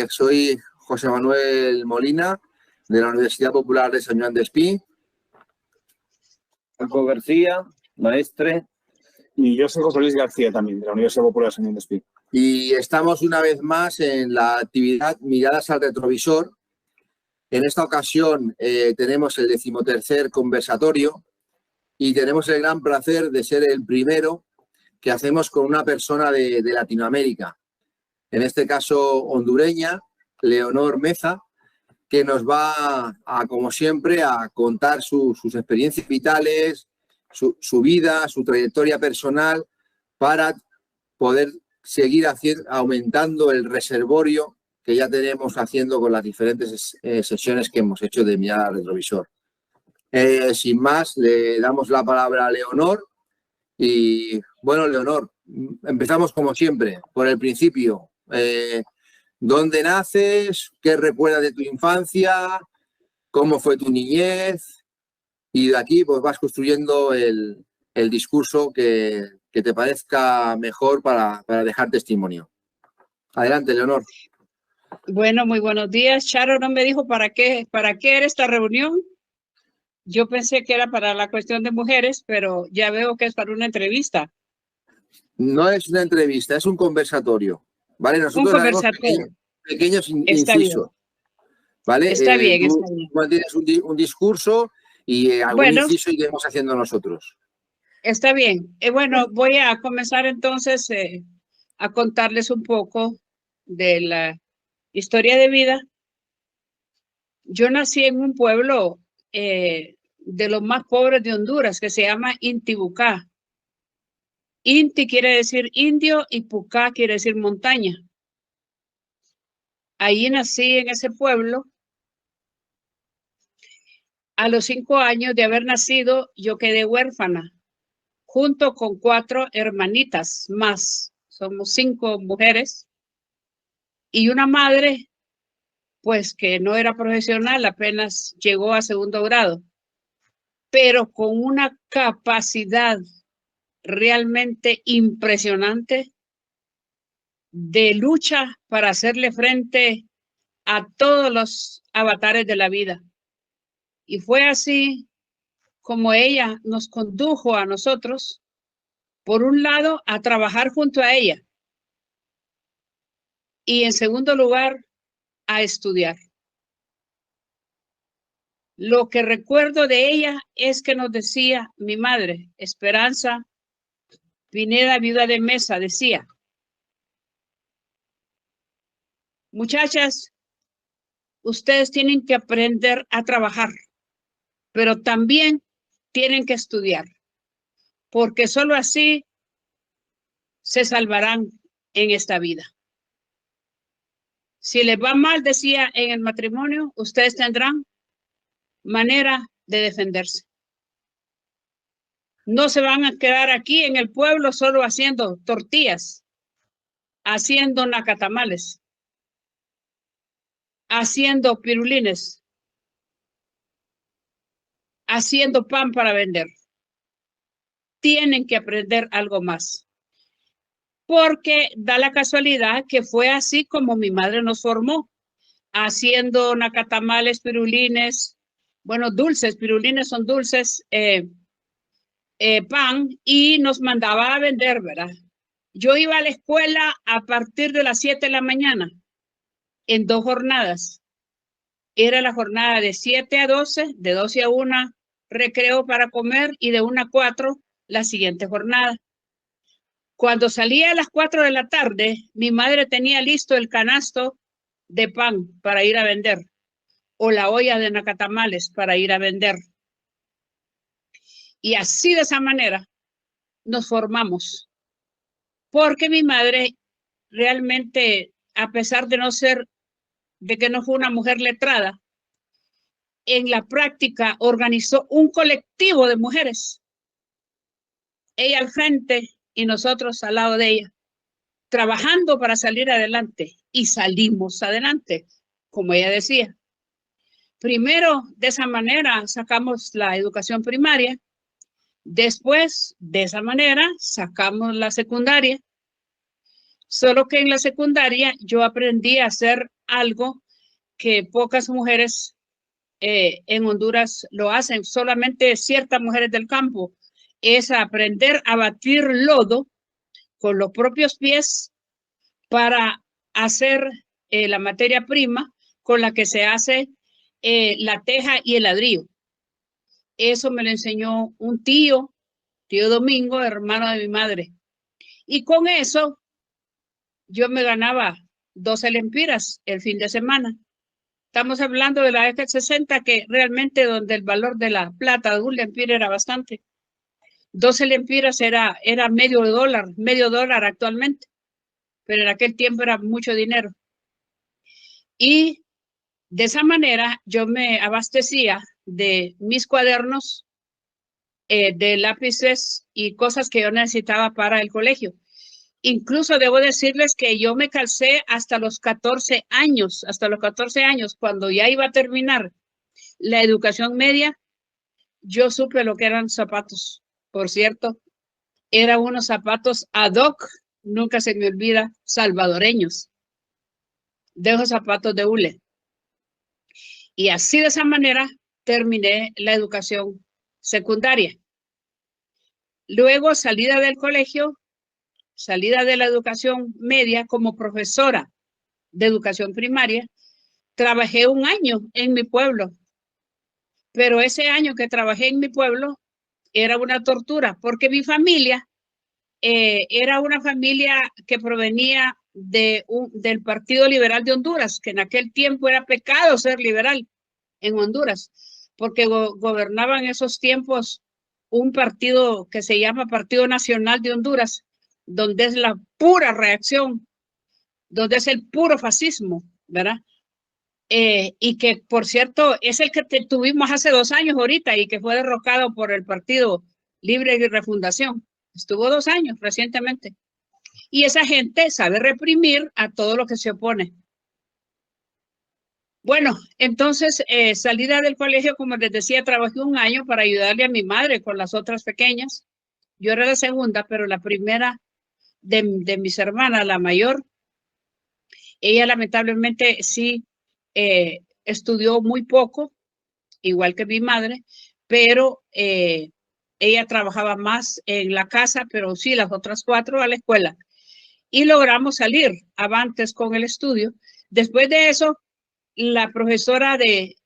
Soy José Manuel Molina, de la Universidad Popular de Sant Joan d'Espí. Paco García, maestre. Y yo soy José Luis García también, de la Universidad Popular de Sant Joan d'Espí. Y estamos una vez más en la actividad Miradas al Retrovisor. En esta ocasión tenemos el 13º conversatorio y tenemos el gran placer de ser el primero que hacemos con una persona de Latinoamérica. En este caso hondureña, Leonor Meza, que nos va a, como siempre, a contar sus experiencias vitales, su vida, su trayectoria personal, para poder seguir aumentando el reservorio que ya tenemos haciendo con las diferentes sesiones que hemos hecho de Mirada al Retrovisor. Sin más, le damos la palabra a Leonor. Y bueno, Leonor, empezamos como siempre, por el principio. ¿Dónde naces? ¿Qué recuerdas de tu infancia? ¿Cómo fue tu niñez? Y de aquí pues vas construyendo el discurso que te parezca mejor para dejar testimonio. Adelante, Leonor. Bueno, muy buenos días. Charo no me dijo para qué era esta reunión. Yo pensé que era para la cuestión de mujeres, pero ya veo que es para una entrevista. No es una entrevista, es un conversatorio. ¿Vale? Nosotros haremos pequeños incisos. ¿Vale? Está bien, tú está bien. mantienes un discurso y algún inciso iremos haciendo nosotros. Está bien. Bueno, voy a comenzar entonces a contarles un poco de la historia de vida. Yo nací en un pueblo de los más pobres de Honduras que se llama Intibucá. Inti quiere decir indio y Pucá quiere decir montaña. Ahí nací en ese pueblo. A los 5 años de haber nacido, yo quedé huérfana, junto con 4 hermanitas más. Somos 5 mujeres y una madre, pues que no era profesional, apenas llegó a 2º grado, pero con una capacidad realmente impresionante de lucha para hacerle frente a todos los avatares de la vida. Y fue así como ella nos condujo a nosotros, por un lado, a trabajar junto a ella y en segundo lugar, a estudiar. Lo que recuerdo de ella es que nos decía mi madre, Esperanza Pineda, viuda de Mesa, decía: muchachas, ustedes tienen que aprender a trabajar, pero también tienen que estudiar, porque solo así se salvarán en esta vida. Si les va mal, decía, en el matrimonio, ustedes tendrán manera de defenderse. No se van a quedar aquí en el pueblo solo haciendo tortillas, haciendo nacatamales, haciendo pirulines, haciendo pan para vender. Tienen que aprender algo más. Porque da la casualidad que fue así como mi madre nos formó, haciendo nacatamales, pirulines, bueno, dulces, pirulines son dulces, pan, y nos mandaba a vender, ¿verdad? Yo iba a la escuela a partir de las 7 de la mañana, en 2 jornadas. Era la jornada de 7 a 12, de 12 a 1, recreo para comer, y de 1 a 4, la siguiente jornada. Cuando salía a las 4 de la tarde, mi madre tenía listo el canasto de pan para ir a vender, o la olla de nacatamales para ir a vender. Y así, de esa manera, nos formamos. Porque mi madre realmente, a pesar de que no fue una mujer letrada, en la práctica organizó un colectivo de mujeres. Ella al frente y nosotros al lado de ella, trabajando para salir adelante, y salimos adelante, como ella decía. Primero, de esa manera, sacamos la educación primaria. Después, de esa manera, sacamos la secundaria. Solo que en la secundaria yo aprendí a hacer algo que pocas mujeres en Honduras lo hacen, solamente ciertas mujeres del campo, es aprender a batir lodo con los propios pies para hacer la materia prima con la que se hace la teja y el ladrillo. Eso me lo enseñó un tío Domingo, hermano de mi madre. Y con eso yo me ganaba 12 lempiras el fin de semana. Estamos hablando de la década del 60, que realmente donde el valor de la plata de un lempira era bastante. 12 lempiras era medio dólar actualmente, pero en aquel tiempo era mucho dinero. Y de esa manera yo me abastecía de mis cuadernos, de lápices y cosas que yo necesitaba para el colegio. Incluso debo decirles que yo me calcé hasta los 14 años, cuando ya iba a terminar la educación media, yo supe lo que eran zapatos. Por cierto, eran unos zapatos ad hoc, nunca se me olvida, salvadoreños, de esos zapatos de hule. Y así de esa manera terminé la educación secundaria. Luego, salida del colegio, salida de la educación media como profesora de educación primaria, trabajé un año en mi pueblo. Pero ese año que trabajé en mi pueblo era una tortura, porque mi familia era una familia que provenía del Partido Liberal de Honduras, que en aquel tiempo era pecado ser liberal en Honduras, porque gobernaban en esos tiempos un partido que se llama Partido Nacional de Honduras, donde es la pura reacción, donde es el puro fascismo, ¿verdad? Y que, por cierto, es el que tuvimos hace 2 años ahorita y que fue derrocado por el Partido Libre y Refundación. Estuvo 2 años recientemente. Y esa gente sabe reprimir a todo lo que se opone. Bueno, entonces, salida del colegio, como les decía, trabajé un año para ayudarle a mi madre con las otras pequeñas. Yo era la segunda, pero la primera de mis hermanas, la mayor, ella lamentablemente sí estudió muy poco, igual que mi madre, pero ella trabajaba más en la casa, pero sí las otras 4 a la escuela. Y logramos salir avantes con el estudio. Después de eso, la profesora de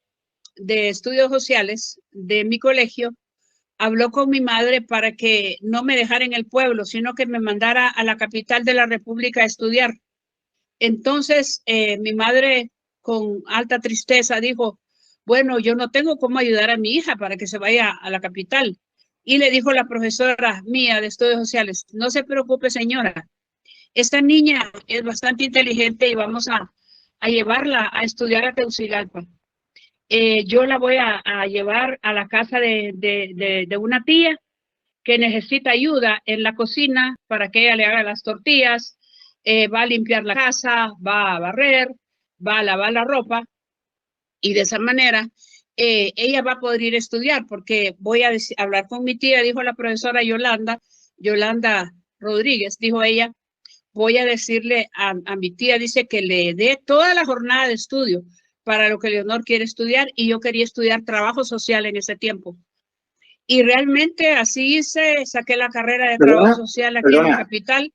estudios sociales de mi colegio habló con mi madre para que no me dejara en el pueblo, sino que me mandara a la capital de la República a estudiar. Entonces, mi madre, con alta tristeza, dijo, bueno, yo no tengo cómo ayudar a mi hija para que se vaya a la capital. Y le dijo la profesora mía de estudios sociales, no se preocupe, señora, esta niña es bastante inteligente y vamos a llevarla a estudiar a Tegucigalpa. Yo la voy a llevar a la casa de una tía que necesita ayuda en la cocina para que ella le haga las tortillas, va a limpiar la casa, va a barrer, va a lavar la ropa y de esa manera ella va a poder ir a estudiar porque voy a hablar con mi tía, dijo la profesora Yolanda Rodríguez, dijo ella, voy a decirle a mi tía, dice que le dé toda la jornada de estudio para lo que Leonor quiere estudiar y yo quería estudiar trabajo social en ese tiempo. Y realmente así hice, saqué la carrera de trabajo social aquí en la capital.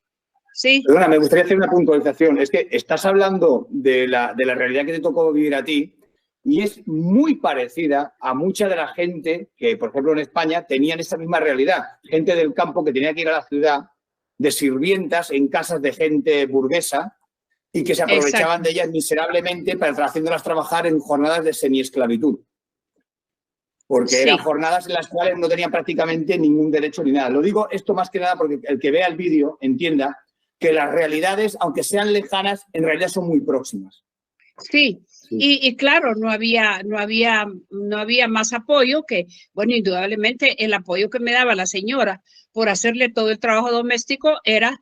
Sí. Perdona, me gustaría hacer una puntualización. Es que estás hablando de la realidad que te tocó vivir a ti y es muy parecida a mucha de la gente que, por ejemplo, en España tenían esa misma realidad. Gente del campo que tenía que ir a la ciudad de sirvientas en casas de gente burguesa y que se aprovechaban de ellas miserablemente para haciéndolas trabajar en jornadas de semiesclavitud. Porque eran jornadas en las cuales no tenían prácticamente ningún derecho ni nada. Lo digo esto más que nada porque el que vea el vídeo entienda que las realidades, aunque sean lejanas, en realidad son muy próximas. Sí, y claro, no había más apoyo que, bueno, indudablemente el apoyo que me daba la señora por hacerle todo el trabajo doméstico era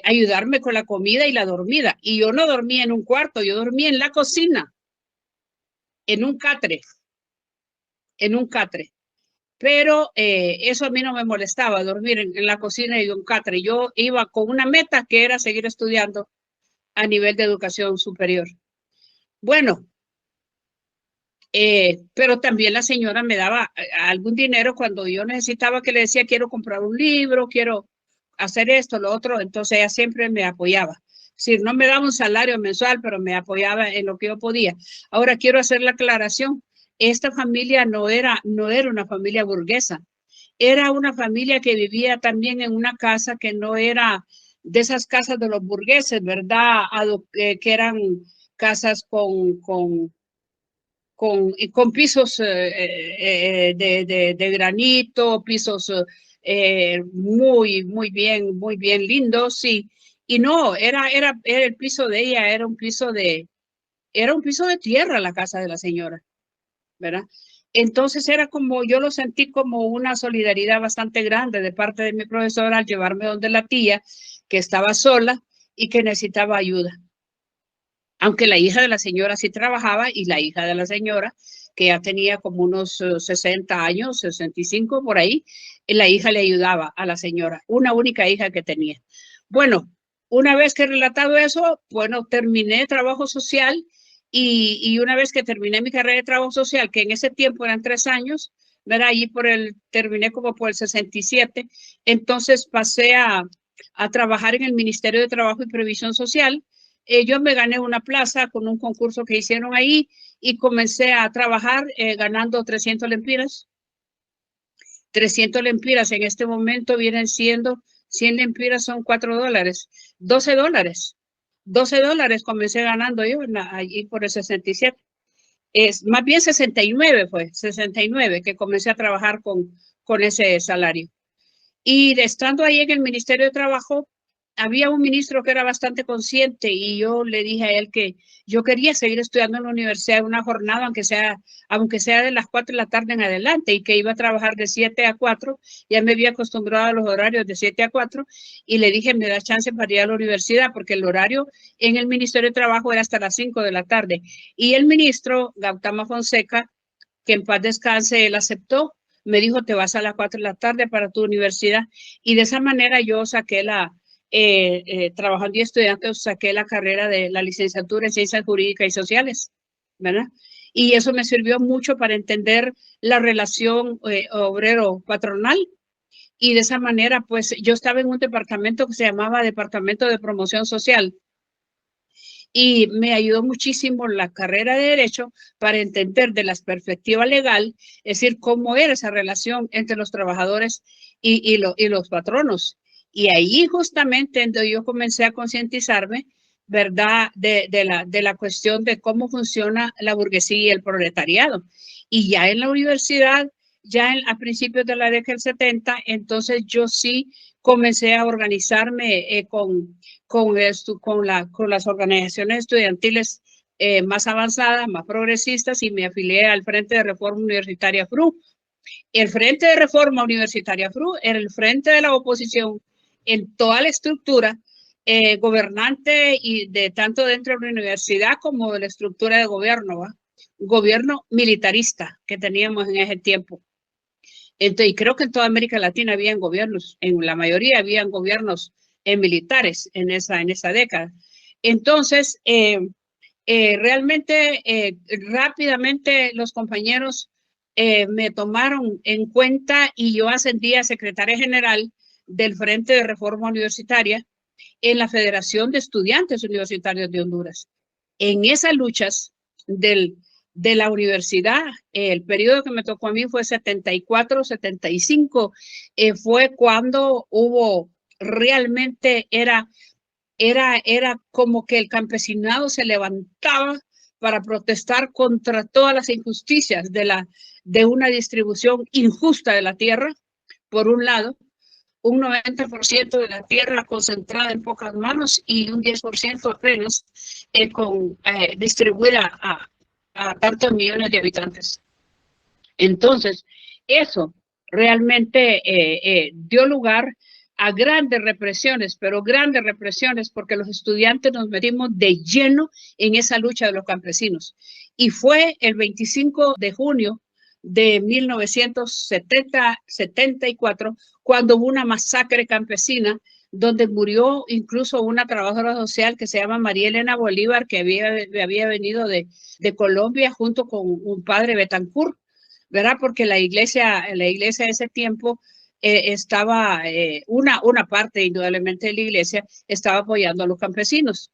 ayudarme con la comida y la dormida. Y yo no dormía en un cuarto, yo dormía en la cocina, en un catre. Pero eso a mí no me molestaba, dormir en la cocina y un catre. Yo iba con una meta que era seguir estudiando a nivel de educación superior. Bueno, pero también la señora me daba algún dinero cuando yo necesitaba, que le decía, quiero comprar un libro, quiero hacer esto, lo otro, entonces ella siempre me apoyaba. Si no me daba un salario mensual, pero me apoyaba en lo que yo podía. Ahora quiero hacer la aclaración. Esta familia no era una familia burguesa. Era una familia que vivía también en una casa que no era de esas casas de los burgueses, ¿verdad? Que eran casas con pisos de granito, pisos muy bien lindos, y no, era el piso de ella, era un piso de tierra la casa de la señora, ¿verdad? Entonces era como, yo lo sentí como una solidaridad bastante grande de parte de mi profesora al llevarme donde la tía, que estaba sola y que necesitaba ayuda. Aunque la hija de la señora sí trabajaba, y la hija de la señora, que ya tenía como unos 60 años, 65 por ahí, la hija le ayudaba a la señora, una única hija que tenía. Bueno, una vez que he relatado eso, bueno, terminé trabajo social, y una vez que terminé mi carrera de trabajo social, que en ese tiempo eran 3 años, ¿verdad? Allí terminé como por el 67, entonces pasé a trabajar en el Ministerio de Trabajo y Previsión Social. Yo me gané una plaza con un concurso que hicieron ahí y comencé a trabajar ganando 300 lempiras. 300 lempiras en este momento vienen siendo, 100 lempiras son $4, $12. $12 comencé ganando yo allí por el 67. Es más bien 69 fue, 69 que comencé a trabajar con ese salario. Y estando ahí en el Ministerio de Trabajo, había un ministro que era bastante consciente, y yo le dije a él que yo quería seguir estudiando en la universidad una jornada, aunque sea de las 4 de la tarde en adelante, y que iba a trabajar de 7 a 4. Ya me había acostumbrado a los horarios de 7 a 4, y le dije, me da chance para ir a la universidad, porque el horario en el Ministerio de Trabajo era hasta las 5 de la tarde. Y el ministro Gautama Fonseca, que en paz descanse, él aceptó. Me dijo, te vas a las 4 de la tarde para tu universidad. Y de esa manera yo saqué trabajando y estudiando, saqué la carrera de la licenciatura en Ciencias Jurídicas y Sociales, ¿verdad? Y eso me sirvió mucho para entender la relación obrero-patronal. Y de esa manera, pues yo estaba en un departamento que se llamaba Departamento de Promoción Social. Y me ayudó muchísimo la carrera de Derecho para entender de la perspectiva legal, es decir, cómo era esa relación entre los trabajadores y los patronos. Y ahí justamente yo comencé a concientizarme, ¿verdad?, de la cuestión de cómo funciona la burguesía y el proletariado. Y ya en la universidad, a principios de la década del 70, entonces yo sí comencé a organizarme con las organizaciones estudiantiles más avanzadas, más progresistas, y me afilié al Frente de Reforma Universitaria FRU. El Frente de Reforma Universitaria FRU era el frente de la oposición en toda la estructura gobernante, y tanto dentro de la universidad como de la estructura de gobierno, ¿va? Gobierno militarista que teníamos en ese tiempo. Entonces, y creo que en toda América Latina habían gobiernos, en la mayoría habían gobiernos militares en esa década. Entonces, realmente rápidamente los compañeros me tomaron en cuenta, y yo ascendí a secretaria general del Frente de Reforma Universitaria en la Federación de Estudiantes Universitarios de Honduras. En esas luchas de la universidad, el periodo que me tocó a mí fue 74-75, fue cuando hubo realmente, era como que el campesinado se levantaba para protestar contra todas las injusticias de una distribución injusta de la tierra, por un lado, un 90% de la tierra concentrada en pocas manos y un 10% apenas distribuida a tantos millones de habitantes. Entonces, eso realmente dio lugar a grandes represiones, pero grandes represiones, porque los estudiantes nos metimos de lleno en esa lucha de los campesinos. Y fue el 25 de junio de 1974 cuando hubo una masacre campesina donde murió incluso una trabajadora social que se llama María Elena Bolívar, que había venido de Colombia junto con un padre Betancourt, ¿verdad? Porque la iglesia de ese tiempo estaba, una parte indudablemente de la iglesia estaba apoyando a los campesinos.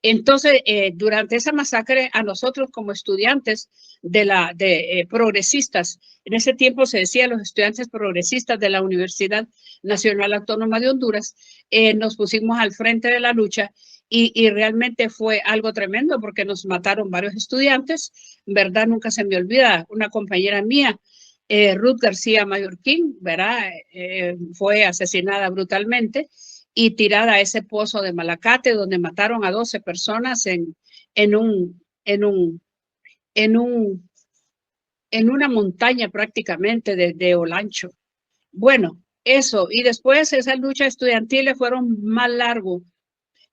Entonces, durante esa masacre, a nosotros como estudiantes progresistas, en ese tiempo se decía los estudiantes progresistas de la Universidad Nacional Autónoma de Honduras, nos pusimos al frente de la lucha y realmente fue algo tremendo porque nos mataron varios estudiantes, ¿verdad? Nunca se me olvida, una compañera mía, Ruth García Mallorquín, ¿verdad? Fue asesinada brutalmente y tirada a ese pozo de Malacate, donde mataron a 12 personas en una montaña prácticamente de Olancho. Bueno, eso, y después esas luchas estudiantiles fueron más largos.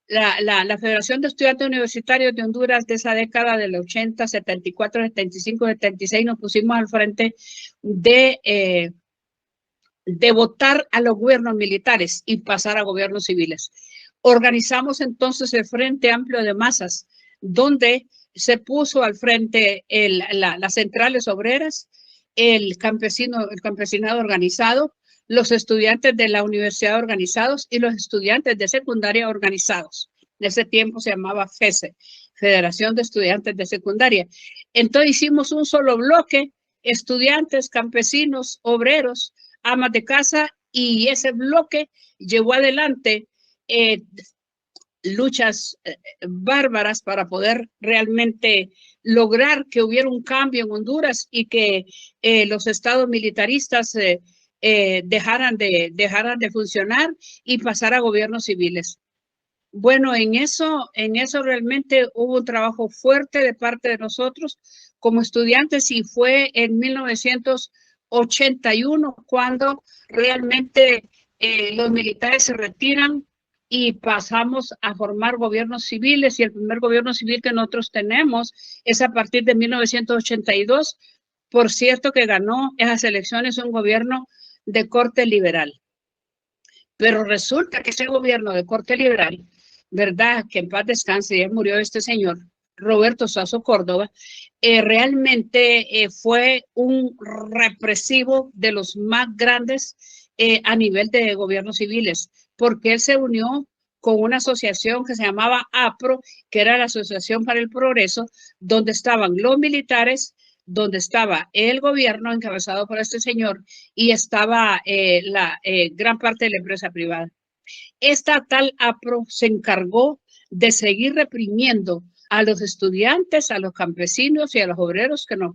La Federación de Estudiantes Universitarios de Honduras de esa década del 80, 74, 75, 76, nos pusimos al frente de votar a los gobiernos militares y pasar a gobiernos civiles. Organizamos entonces el Frente Amplio de Masas, donde se puso al frente las centrales obreras, el campesinado organizado, los estudiantes de la universidad organizados y los estudiantes de secundaria organizados. En ese tiempo se llamaba FESE, Federación de Estudiantes de Secundaria. Entonces hicimos un solo bloque, estudiantes, campesinos, obreros, amas de casa, y ese bloque llevó adelante luchas bárbaras para poder realmente lograr que hubiera un cambio en Honduras y que los estados militaristas dejaran de funcionar y pasar a gobiernos civiles. Bueno, en eso realmente hubo un trabajo fuerte de parte de nosotros como estudiantes, y fue en 1981 cuando realmente los militares se retiran y pasamos a formar gobiernos civiles, y el primer gobierno civil que nosotros tenemos es a partir de 1982. Por cierto que ganó esas elecciones un gobierno de corte liberal. Pero resulta que ese gobierno de corte liberal, ¿verdad? Que en paz descanse, ya murió este señor, Roberto Sasso Córdoba, realmente fue un represivo de los más grandes a nivel de gobiernos civiles, porque él se unió con una asociación que se llamaba APRO, que era la Asociación para el Progreso, donde estaban los militares, donde estaba el gobierno encabezado por este señor y estaba gran parte de la empresa privada. Esta tal APRO se encargó de seguir reprimiendo a los estudiantes, a los campesinos y a los obreros que nos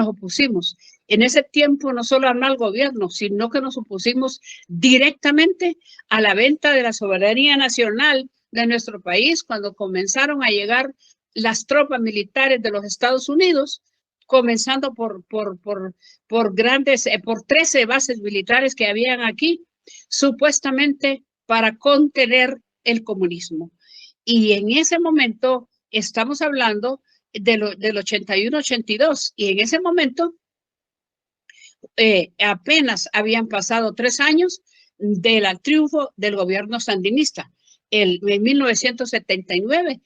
opusimos. En ese tiempo no solo al gobierno, sino que nos opusimos directamente a la venta de la soberanía nacional de nuestro país cuando comenzaron a llegar las tropas militares de los Estados Unidos, comenzando por 13 bases militares que habían aquí, supuestamente para contener el comunismo. Y en ese momento estamos hablando del 81-82, y en ese momento apenas habían pasado 3 años del triunfo del gobierno sandinista. En 1979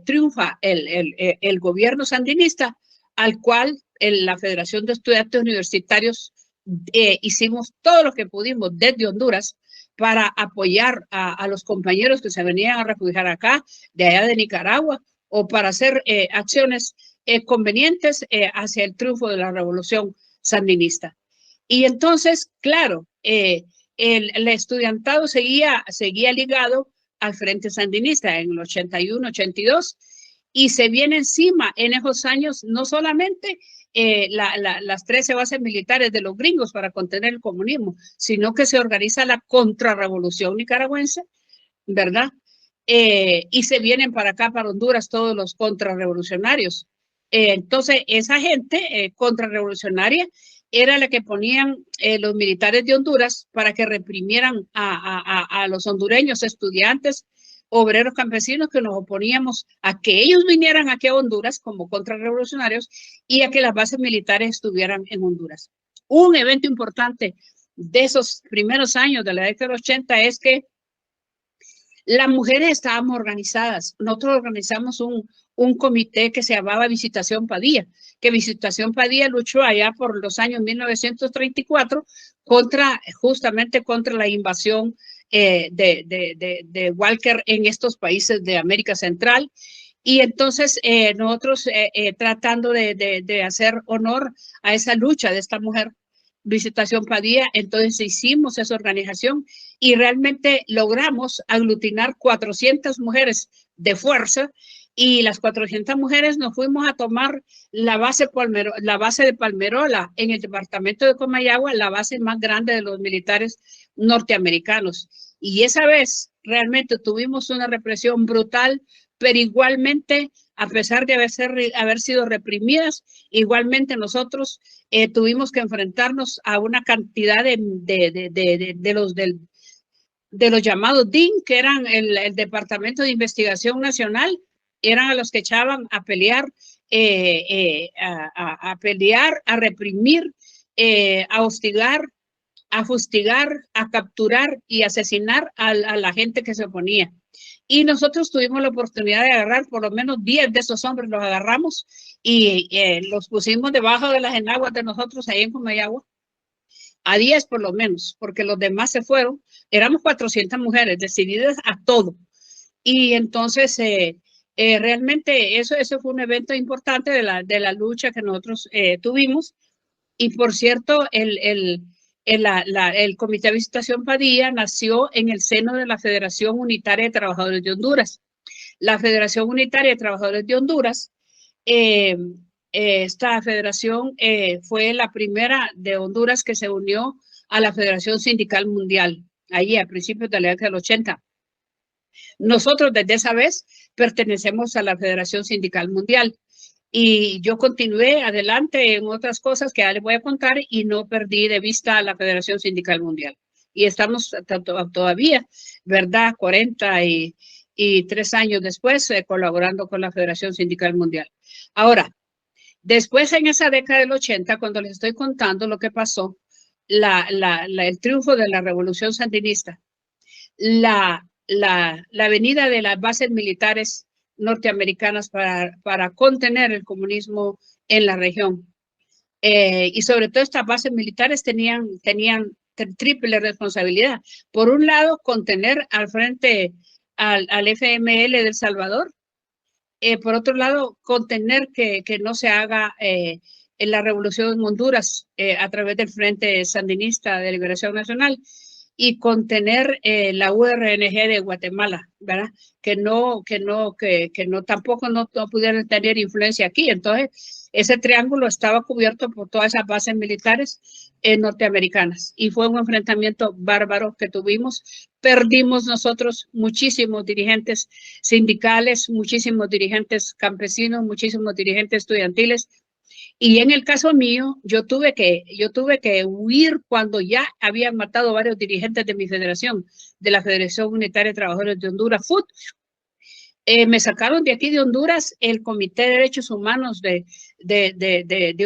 triunfa el gobierno sandinista, al cual la Federación de Estudiantes Universitarios hicimos todo lo que pudimos desde Honduras para apoyar a los compañeros que se venían a refugiar acá, de allá de Nicaragua, o para hacer acciones convenientes hacia el triunfo de la revolución sandinista. Y entonces, claro, el estudiantado seguía ligado al Frente Sandinista en el 81-82, y se viene encima en esos años no solamente las 13 bases militares de los gringos para contener el comunismo, sino que se organiza la contrarrevolución nicaragüense, ¿verdad? Y se vienen para acá, para Honduras, todos los contrarrevolucionarios. Entonces, esa gente contrarrevolucionaria era la que ponían los militares de Honduras para que reprimieran a los hondureños, estudiantes, obreros, campesinos, que nos oponíamos a que ellos vinieran aquí a Honduras como contrarrevolucionarios y a que las bases militares estuvieran en Honduras. Un evento importante de esos primeros años de la década del 80 es que las mujeres estábamos organizadas. Nosotros organizamos un comité que se llamaba Visitación Padilla, que Visitación Padilla luchó allá por los años 1934 justamente contra la invasión de Walker en estos países de América Central. Y entonces nosotros tratando de hacer honor a esa lucha de esta mujer, Visitación Padilla, entonces hicimos esa organización y realmente logramos aglutinar 400 mujeres de fuerza, y las 400 mujeres nos fuimos a tomar la base de Palmerola en el departamento de Comayagua, la base más grande de los militares norteamericanos. Y esa vez realmente tuvimos una represión brutal, pero igualmente, a pesar de haber sido reprimidas, igualmente nosotros tuvimos que enfrentarnos a una cantidad de los llamados DIN, que eran el Departamento de Investigación Nacional, eran a los que echaban a pelear, a reprimir, a hostigar, a fustigar, a capturar y asesinar a la gente que se oponía. Y nosotros tuvimos la oportunidad de agarrar por lo menos 10 de esos hombres, los agarramos y los pusimos debajo de las enaguas de nosotros ahí en Comayagua, a 10 por lo menos, porque los demás se fueron. Éramos 400 mujeres decididas a todo. Y entonces realmente eso fue un evento importante de la lucha que nosotros tuvimos. Y por cierto, el Comité de Visitación Padilla nació en el seno de la Federación Unitaria de Trabajadores de Honduras. La Federación Unitaria de Trabajadores de Honduras, esta federación fue la primera de Honduras que se unió a la Federación Sindical Mundial, allí a principios de la década del 80. Nosotros desde esa vez pertenecemos a la Federación Sindical Mundial. Y yo continué adelante en otras cosas que ya les voy a contar y no perdí de vista a la Federación Sindical Mundial. Y estamos todavía, ¿verdad? 43 años después colaborando con la Federación Sindical Mundial. Ahora, después en esa década del 80, cuando les estoy contando lo que pasó, el triunfo de la Revolución Sandinista, la venida de las bases militares norteamericanas para contener el comunismo en la región. Y sobre todo estas bases militares tenían triple responsabilidad. Por un lado, contener al frente al FML de El Salvador. Por otro lado, contener que no se haga en la revolución en Honduras a través del Frente Sandinista de Liberación Nacional, y contener la URNG de Guatemala, ¿verdad? Que tampoco no pudieran tener influencia aquí. Entonces, ese triángulo estaba cubierto por todas esas bases militares norteamericanas, y fue un enfrentamiento bárbaro que tuvimos. Perdimos nosotros muchísimos dirigentes sindicales, muchísimos dirigentes campesinos, muchísimos dirigentes estudiantiles. Y en el caso mío, yo tuve que huir cuando ya habían matado varios dirigentes de mi federación, de la Federación Unitaria de Trabajadores de Honduras, FUT. Me sacaron de aquí de Honduras el Comité de Derechos Humanos de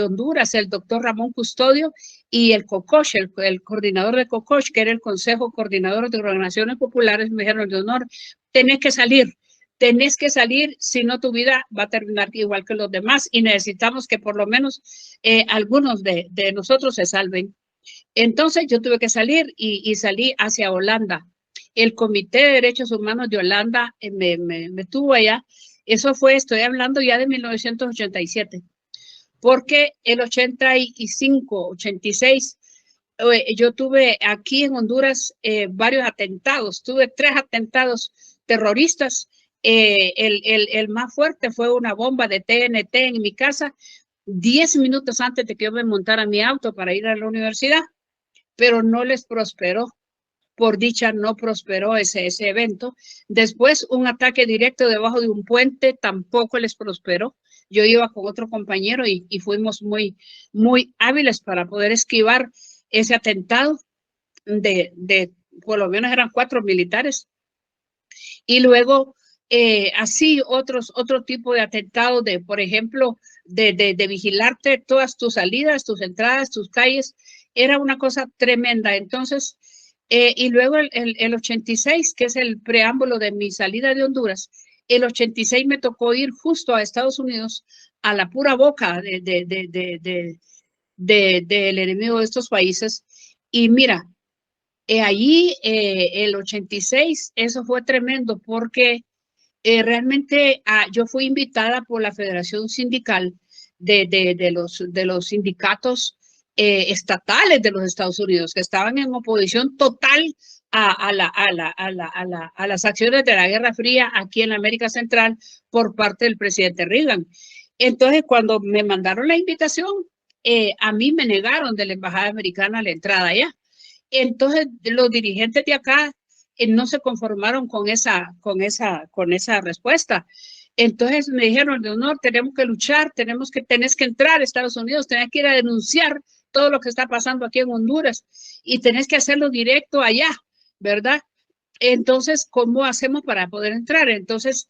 Honduras, el doctor Ramón Custodio, y el COCOSH, el coordinador de COCOSH, que era el Consejo Coordinador de Organizaciones Populares, me dijeron: Leonor, tenés que salir, si no tu vida va a terminar igual que los demás, y necesitamos que por lo menos algunos de nosotros se salven. Entonces yo tuve que salir y salí hacia Holanda. El Comité de Derechos Humanos de Holanda me tuvo allá. Eso fue, estoy hablando ya de 1987, porque el 85, 86, yo tuve aquí en Honduras varios atentados. Tuve 3 atentados terroristas. El más fuerte fue una bomba de TNT en mi casa 10 minutos antes de que yo me montara mi auto para ir a la universidad, pero no les prosperó. Por dicha, no prosperó ese evento. Después, un ataque directo debajo de un puente tampoco les prosperó. Yo iba con otro compañero y fuimos muy hábiles para poder esquivar ese atentado por lo menos eran 4 militares. Y luego, así otro tipo de atentado por ejemplo, de vigilarte todas tus salidas, tus entradas, tus calles, era una cosa tremenda. Entonces, y luego el 86, que es el preámbulo de mi salida de Honduras, el 86 me tocó ir justo a Estados Unidos, a la pura boca del enemigo de estos países. Y mira, allí el 86, eso fue tremendo porque realmente yo fui invitada por la Federación Sindical de los sindicatos estatales de los Estados Unidos, que estaban en oposición total a las acciones de la Guerra Fría aquí en la América Central por parte del presidente Reagan. Entonces, cuando me mandaron la invitación, a mí me negaron de la Embajada Americana la entrada allá. Entonces, los dirigentes de acá no se conformaron con esa respuesta. Entonces me dijeron, Leonor, tenemos que luchar, tenés que entrar a Estados Unidos, tenés que ir a denunciar todo lo que está pasando aquí en Honduras y tenés que hacerlo directo allá, ¿verdad? Entonces, ¿cómo hacemos para poder entrar? Entonces,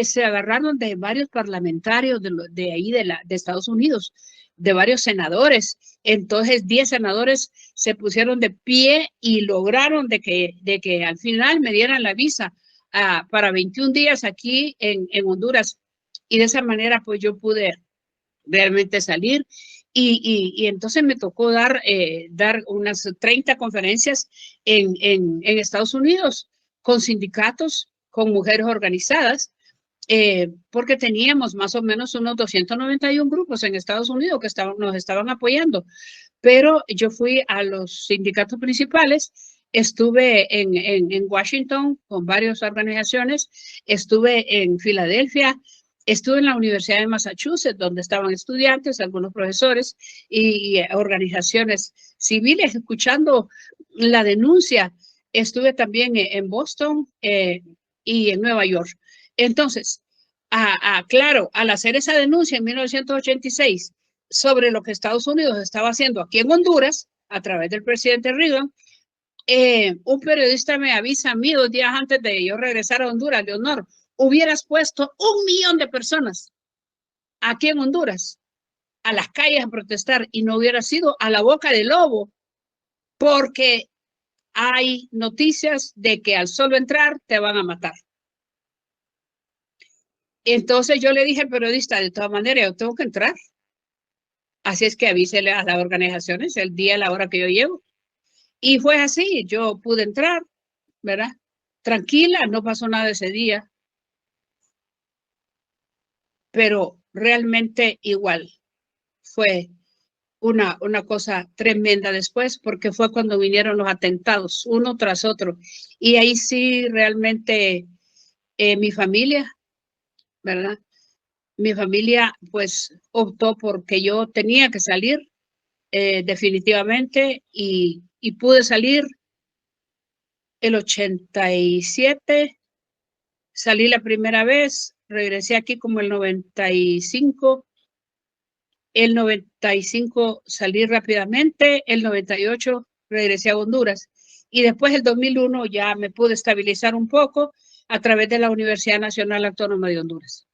se agarraron de varios parlamentarios de ahí, de Estados Unidos, de varios senadores. Entonces, 10 senadores se pusieron de pie y lograron de que al final me dieran la visa para 21 días aquí en Honduras. Y de esa manera, pues yo pude realmente salir. Y entonces me tocó dar unas 30 conferencias en Estados Unidos con sindicatos, con mujeres organizadas, porque teníamos más o menos unos 291 grupos en Estados Unidos que nos estaban apoyando. Pero yo fui a los sindicatos principales, estuve en Washington con varias organizaciones, estuve en Filadelfia, estuve en la Universidad de Massachusetts, donde estaban estudiantes, algunos profesores y organizaciones civiles escuchando la denuncia. Estuve también en Boston y en Nueva York. Entonces, claro, al hacer esa denuncia en 1986 sobre lo que Estados Unidos estaba haciendo aquí en Honduras, a través del presidente Reagan, un periodista me avisa a mí 2 días antes de yo regresar a Honduras, Leonor, hubieras puesto 1 millón de personas aquí en Honduras a las calles a protestar y no hubiera sido a la boca del lobo, porque hay noticias de que al solo entrar te van a matar. Entonces yo le dije al periodista, de todas maneras, yo tengo que entrar. Así es que avísele a las organizaciones el día, la hora que yo llevo. Y fue así, yo pude entrar, ¿verdad? Tranquila, no pasó nada ese día. Pero realmente igual fue una cosa tremenda después, porque fue cuando vinieron los atentados, uno tras otro. Y ahí sí realmente mi familia, ¿verdad? Mi familia pues optó porque yo tenía que salir definitivamente y pude salir el 87, salí la primera vez, regresé aquí como el 95, el 95 salí rápidamente, el 98 regresé a Honduras y después el 2001 ya me pude estabilizar un poco a través de la Universidad Nacional Autónoma de Honduras.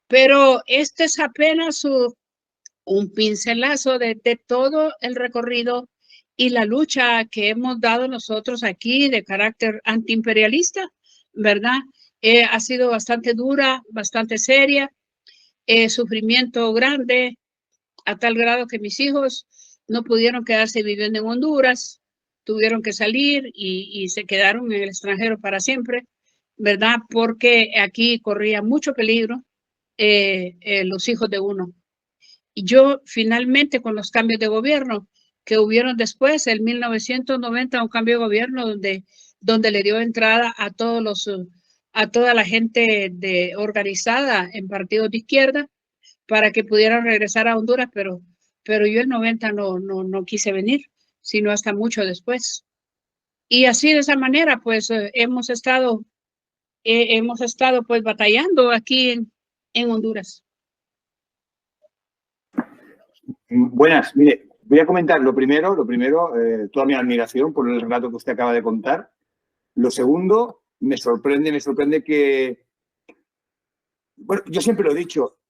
Pero este es apenas un pincelazo de todo el recorrido y la lucha que hemos dado nosotros aquí de carácter antiimperialista, ¿verdad? Ha sido bastante dura, bastante seria, sufrimiento grande, a tal grado que mis hijos no pudieron quedarse viviendo en Honduras, tuvieron que salir y se quedaron en el extranjero para siempre, ¿verdad? Porque aquí corría mucho peligro los hijos de uno. Y yo finalmente con los cambios de gobierno que hubieron después, en 1990, un cambio de gobierno donde le dio entrada a toda la gente organizada en partidos de izquierda para que pudieran regresar a Honduras, pero yo el 90 no quise venir, sino hasta mucho después. Y así de esa manera, pues hemos estado pues batallando aquí en Honduras. Buenas, mire, voy a comentar lo primero, toda mi admiración por el relato que usted acaba de contar. Lo segundo, me sorprende que, bueno, yo siempre lo he dicho,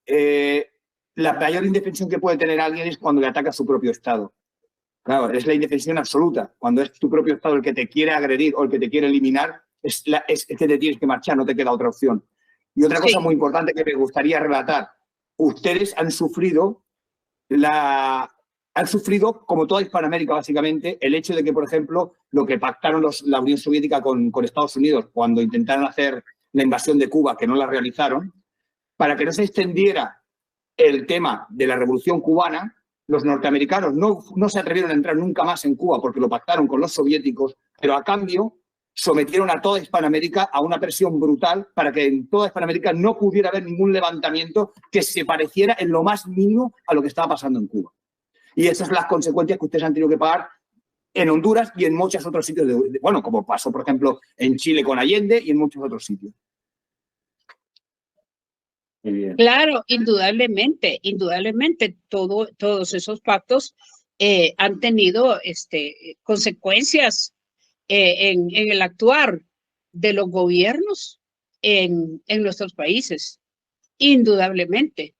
la mayor indefensión que puede tener alguien es cuando le ataca a su propio Estado. Claro, es la indefensión absoluta. Cuando es tu propio Estado el que te quiere agredir o el que te quiere eliminar, es que te tienes que marchar, no te queda otra opción. Y otra cosa muy importante que me gustaría relatar. Ustedes han sufrido, como toda Hispanoamérica básicamente, el hecho de que, por ejemplo, lo que pactaron la Unión Soviética con Estados Unidos cuando intentaron hacer la invasión de Cuba, que no la realizaron, para que no se extendiera el tema de la Revolución Cubana, los norteamericanos no se atrevieron a entrar nunca más en Cuba porque lo pactaron con los soviéticos, pero a cambio sometieron a toda Hispanoamérica a una presión brutal para que en toda Hispanoamérica no pudiera haber ningún levantamiento que se pareciera en lo más mínimo a lo que estaba pasando en Cuba. Y esas son las consecuencias que ustedes han tenido que pagar en Honduras y en muchos otros sitios, bueno, como pasó, por ejemplo, en Chile con Allende y en muchos otros sitios. Muy bien. Claro, indudablemente, todos esos pactos han tenido consecuencias en el actuar de los gobiernos en nuestros países, indudablemente,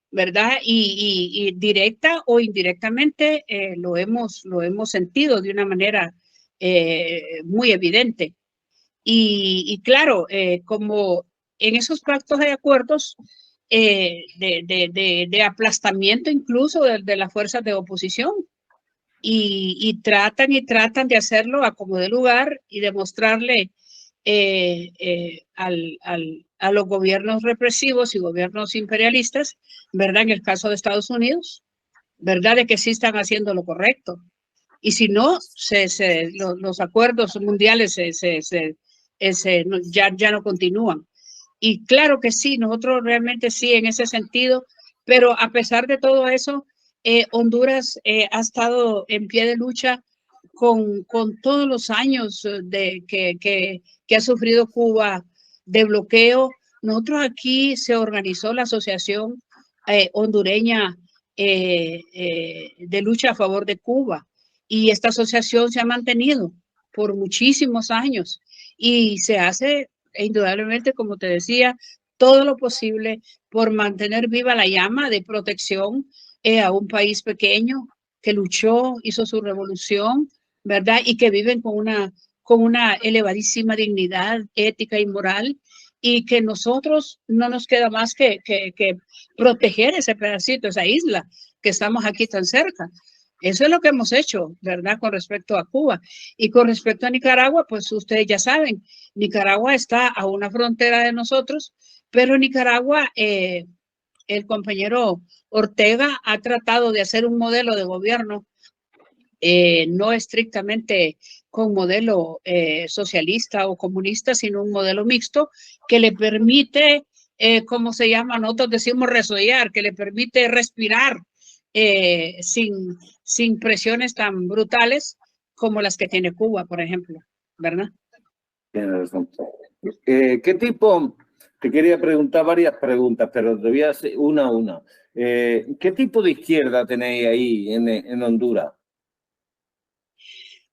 ¿verdad? Y directa o indirectamente lo hemos sentido de una manera muy evidente. Y claro, como en esos pactos hay acuerdos de aplastamiento incluso de las fuerzas de oposición y tratan de hacerlo a como de lugar y demostrarle a los gobiernos represivos y gobiernos imperialistas, ¿verdad? En el caso de Estados Unidos, ¿verdad? De que sí están haciendo lo correcto. Y si no, los acuerdos mundiales ya no continúan. Y claro que sí, nosotros realmente sí en ese sentido, pero a pesar de todo eso, Honduras ha estado en pie de lucha con todos los años que ha sufrido Cuba de bloqueo. Nosotros aquí se organizó la Asociación Hondureña de Lucha a Favor de Cuba y esta asociación se ha mantenido por muchísimos años y se hace indudablemente, como te decía, todo lo posible por mantener viva la llama de protección a un país pequeño que luchó, hizo su revolución, ¿verdad? Y que viven con una elevadísima dignidad ética y moral y que nosotros no nos queda más que proteger ese pedacito, esa isla que estamos aquí tan cerca. Eso es lo que hemos hecho, ¿verdad? Con respecto a Cuba. Y con respecto a Nicaragua, pues ustedes ya saben, Nicaragua está a una frontera de nosotros, pero Nicaragua, el compañero Ortega ha tratado de hacer un modelo de gobierno, no estrictamente con modelo socialista o comunista, sino un modelo mixto que le permite, ¿cómo se llama? Nosotros decimos resollar, que le permite respirar sin presiones tan brutales como las que tiene Cuba, por ejemplo, ¿verdad? Tienes razón. ¿Qué tipo? Te quería preguntar varias preguntas, pero te voy a hacer una a una. ¿Qué tipo de izquierda tenéis ahí en Honduras?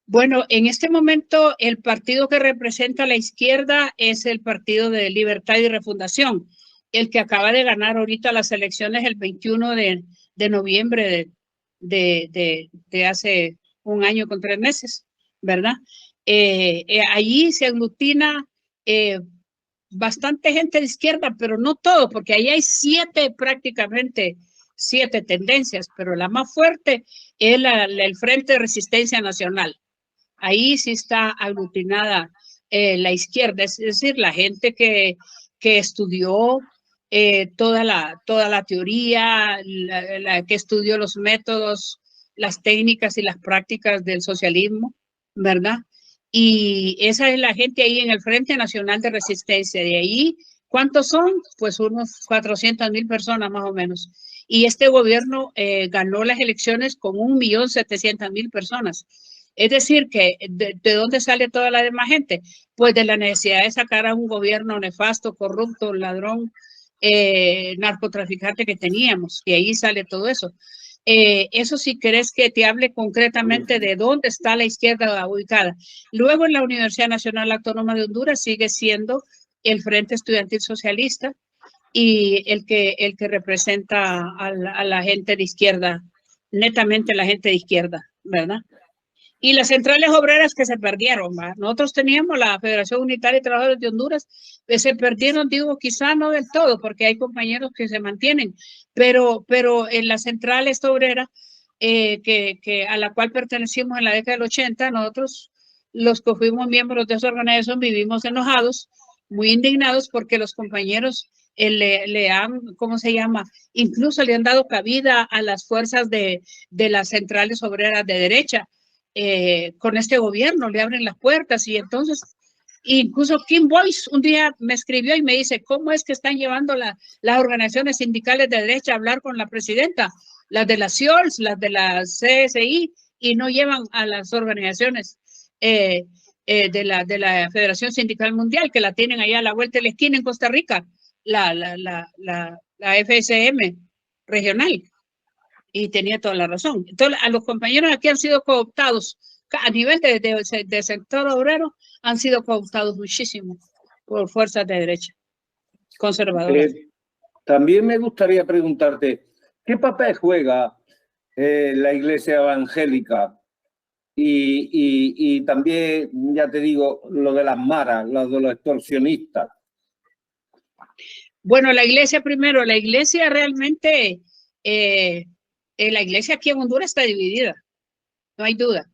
Bueno, en este momento el partido que representa a la izquierda es el Partido de Libertad y Refundación, el que acaba de ganar ahorita las elecciones el 21 de noviembre de hace un año con 3 meses, ¿verdad? Allí se aglutina bastante gente de izquierda, pero no todo, porque ahí hay prácticamente 7 tendencias, pero la más fuerte es el Frente de Resistencia Nacional. Ahí sí está aglutinada la izquierda, es decir, la gente que estudió toda la teoría, la que estudió los métodos, las técnicas y las prácticas del socialismo, ¿verdad? Y esa es la gente ahí en el Frente Nacional de Resistencia. De ahí, ¿cuántos son? Pues unos 400,000 personas más o menos. Y este gobierno ganó las elecciones con 1.700.000 personas. Es decir, que ¿de dónde sale toda la demás gente? Pues de la necesidad de sacar a un gobierno nefasto, corrupto, ladrón, narcotraficante que teníamos. Y ahí sale todo eso. Eso si querés que te hable concretamente de dónde está la izquierda ubicada. Luego en la Universidad Nacional Autónoma de Honduras sigue siendo el Frente Estudiantil Socialista y el que representa a la gente de izquierda, netamente la gente de izquierda, ¿verdad? Y las centrales obreras que se perdieron, ¿verdad? Nosotros teníamos la Federación Unitaria de Trabajadores de Honduras, que se perdieron, digo, quizá no del todo, porque hay compañeros que se mantienen, pero en la central esta obrera, a la cual pertenecimos en la década del 80, nosotros, los que fuimos miembros de esa organización, vivimos enojados, muy indignados, porque los compañeros le han, ¿cómo se llama? Incluso le han dado cabida a las fuerzas de las centrales obreras de derecha. Con este gobierno le abren las puertas y entonces incluso Kim Boyce un día me escribió y me dice, ¿cómo es que están llevando las organizaciones sindicales de derecha a hablar con la presidenta? Las de la CIOLS, las de la CSI, y no llevan a las organizaciones de la Federación Sindical Mundial, que la tienen allá a la vuelta de la esquina en Costa Rica, la FSM regional. Y tenía toda la razón. Entonces, a los compañeros aquí han sido cooptados, a nivel de sector obrero, han sido cooptados muchísimo por fuerzas de derecha, conservadoras. También me gustaría preguntarte, ¿qué papel juega la Iglesia evangélica? Y también, ya te digo, lo de las maras, lo de los extorsionistas. Bueno, la Iglesia primero, la Iglesia realmente... la iglesia aquí en Honduras está dividida, no hay duda.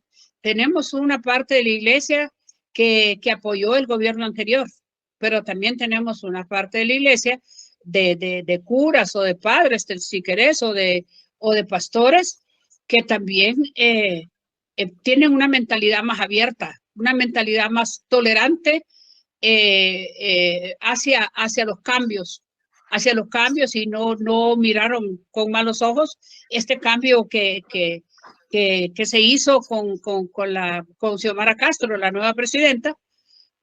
Tenemos una parte de la iglesia que apoyó el gobierno anterior, pero también tenemos una parte de la iglesia de curas o de padres, si querés, o de pastores, que también tienen una mentalidad más abierta, una mentalidad más tolerante hacia los cambios. Y no miraron con malos ojos este cambio que se hizo con Xiomara Castro, la nueva presidenta,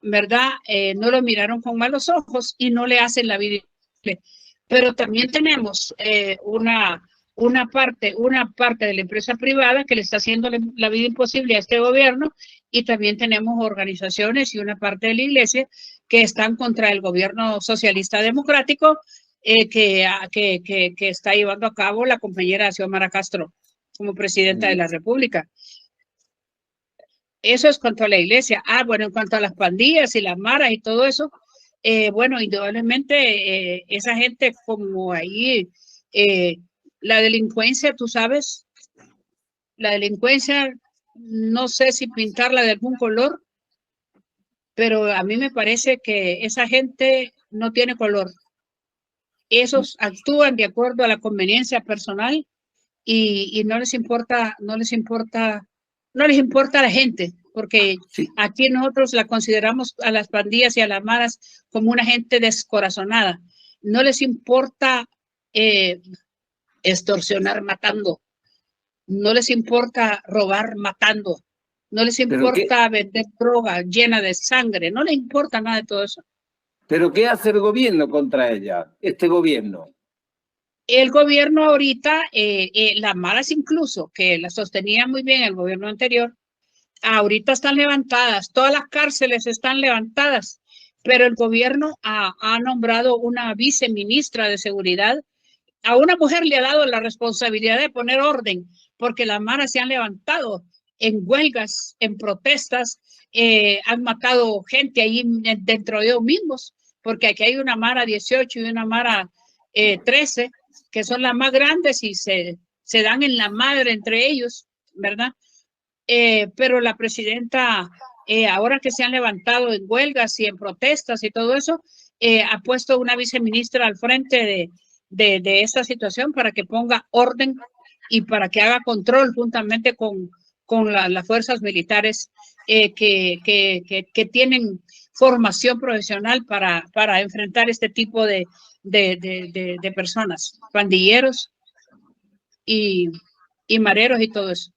¿verdad? No lo miraron con malos ojos y no le hacen la vida. Pero también tenemos una parte de la empresa privada que le está haciendo la vida imposible a este gobierno, y también tenemos organizaciones y una parte de la iglesia que están contra el gobierno socialista democrático que está llevando a cabo la compañera Xiomara Castro como presidenta de la República. Eso es cuanto a la iglesia. Bueno, en cuanto a las pandillas y las maras y todo eso, bueno, indudablemente esa gente como ahí, la delincuencia, tú sabes, la delincuencia, no sé si pintarla de algún color, pero a mí me parece que esa gente no tiene color. Esos actúan de acuerdo a la conveniencia personal y no les importa a la gente, porque sí. Aquí nosotros la consideramos a las pandillas y a las maras como una gente descorazonada. No les importa extorsionar matando, no les importa robar matando, no les importa vender droga llena de sangre, no les importa nada de todo eso. ¿Pero qué hace el gobierno contra ella, este gobierno? El gobierno ahorita, las maras incluso, que las sostenía muy bien el gobierno anterior, ahorita están levantadas, todas las cárceles están levantadas, pero el gobierno ha nombrado una viceministra de seguridad. A una mujer le ha dado la responsabilidad de poner orden, porque las maras se han levantado en huelgas, en protestas, han matado gente ahí dentro de ellos mismos, porque aquí hay una mara 18 y una mara 13, que son las más grandes y se dan en la madre entre ellos, ¿verdad? Pero la presidenta, ahora que se han levantado en huelgas y en protestas y todo eso, ha puesto una viceministra al frente de esta situación para que ponga orden y para que haga control juntamente con las fuerzas militares que tienen formación profesional para enfrentar este tipo de personas, pandilleros y mareros y todo eso.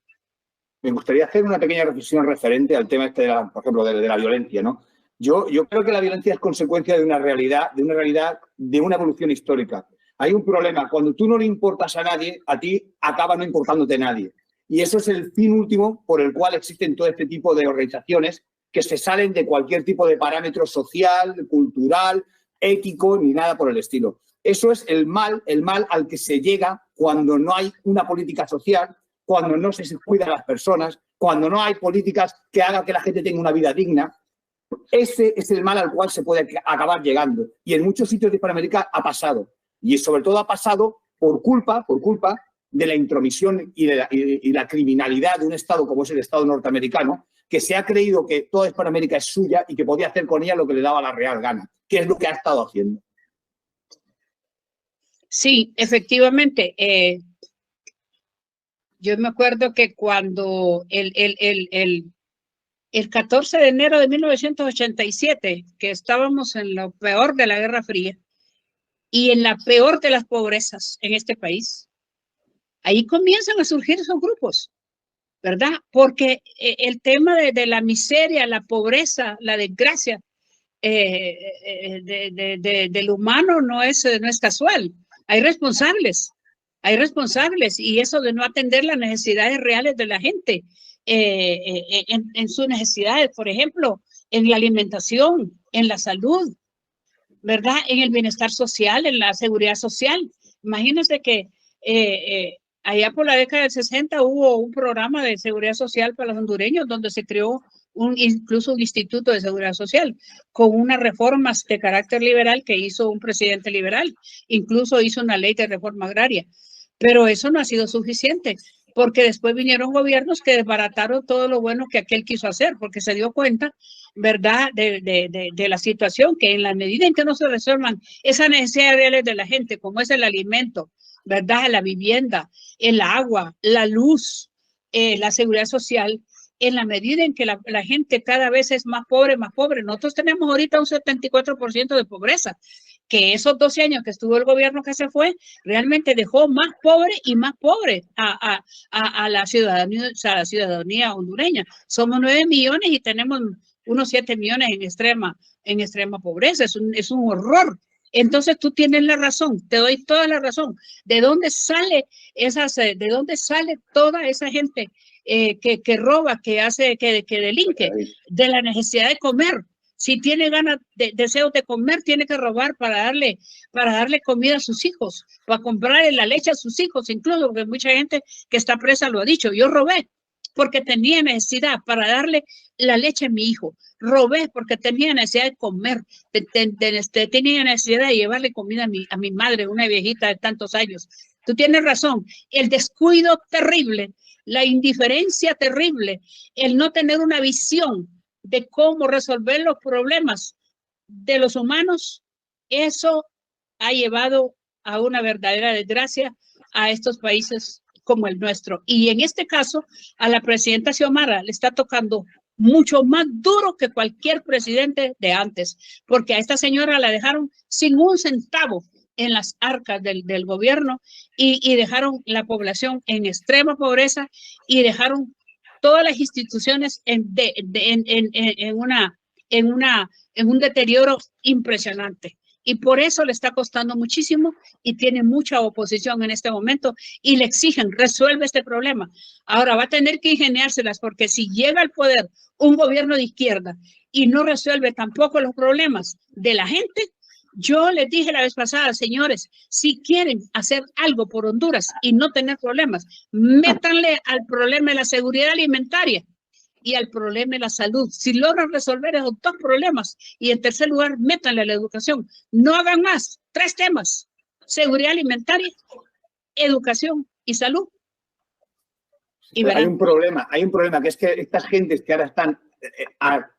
Me gustaría hacer una pequeña reflexión referente al tema este, por ejemplo, de la violencia, ¿no? Yo creo que la violencia es consecuencia de una realidad, de una evolución histórica. Hay un problema. Cuando tú no le importas a nadie, a ti acaba no importándote nadie. Y eso es el fin último por el cual existen todo este tipo de organizaciones que se salen de cualquier tipo de parámetro social, cultural, ético, ni nada por el estilo. Eso es el mal al que se llega cuando no hay una política social, cuando no se cuida a las personas, cuando no hay políticas que hagan que la gente tenga una vida digna. Ese es el mal al cual se puede acabar llegando. Y en muchos sitios de Hispanoamérica ha pasado. Y sobre todo ha pasado por culpa de la intromisión y la criminalidad de un Estado como es el Estado norteamericano, que se ha creído que toda Hispanoamérica es suya y que podía hacer con ella lo que le daba la real gana, que es lo que ha estado haciendo. Sí, efectivamente. Yo me acuerdo que cuando el 14 de enero de 1987, que estábamos en lo peor de la Guerra Fría y en la peor de las pobrezas en este país, ahí comienzan a surgir esos grupos, ¿verdad? Porque el tema de la miseria, la pobreza, la desgracia del humano no es casual. Hay responsables y eso de no atender las necesidades reales de la gente en sus necesidades, por ejemplo, en la alimentación, en la salud, ¿verdad? En el bienestar social, en la seguridad social. Imagínense que allá por la década del 60 hubo un programa de seguridad social para los hondureños donde se creó incluso un instituto de seguridad social con unas reformas de carácter liberal que hizo un presidente liberal, incluso hizo una ley de reforma agraria, pero eso no ha sido suficiente porque después vinieron gobiernos que desbarataron todo lo bueno que aquel quiso hacer porque se dio cuenta, ¿verdad?, de la situación, que en la medida en que no se resuelvan esas necesidades reales de la gente, como es el alimento, ¿verdad?, la vivienda, el agua, la luz, la seguridad social, en la medida en que la gente cada vez es más pobre. Nosotros tenemos ahorita un 74% de pobreza, que esos 12 años que estuvo el gobierno que se fue, realmente dejó más pobre y más pobre a la ciudadanía hondureña. Somos 9 millones y tenemos unos 7 millones en extrema pobreza. Es un horror. Entonces tú tienes la razón, te doy toda la razón. ¿De dónde sale toda esa gente que roba, que hace, que delinque? De la necesidad de comer. Si tiene ganas, deseos de comer, tiene que robar para darle comida a sus hijos, para comprarle la leche a sus hijos, incluso porque mucha gente que está presa lo ha dicho. Yo robé porque tenía necesidad para darle la leche a mi hijo. Robé porque tenía necesidad de comer, tenía necesidad de llevarle comida a mi madre, una viejita de tantos años. Tú tienes razón, el descuido terrible, la indiferencia terrible, el no tener una visión de cómo resolver los problemas de los humanos, eso ha llevado a una verdadera desgracia a estos países como el nuestro. Y en este caso, a la presidenta Xiomara le está tocando mucho más duro que cualquier presidente de antes, porque a esta señora la dejaron sin un centavo en las arcas del gobierno y dejaron la población en extrema pobreza y dejaron todas las instituciones en un deterioro impresionante. Y por eso le está costando muchísimo y tiene mucha oposición en este momento y le exigen, resuelve este problema. Ahora va a tener que ingeniárselas porque si llega al poder un gobierno de izquierda y no resuelve tampoco los problemas de la gente, yo les dije la vez pasada, señores, si quieren hacer algo por Honduras y no tener problemas, métanle al problema de la seguridad alimentaria y al problema de la salud. Si logran resolver esos dos problemas y en tercer lugar, métanle a la educación. No hagan más. 3 temas: seguridad alimentaria, educación y salud. Y hay un problema que es que estas gentes que ahora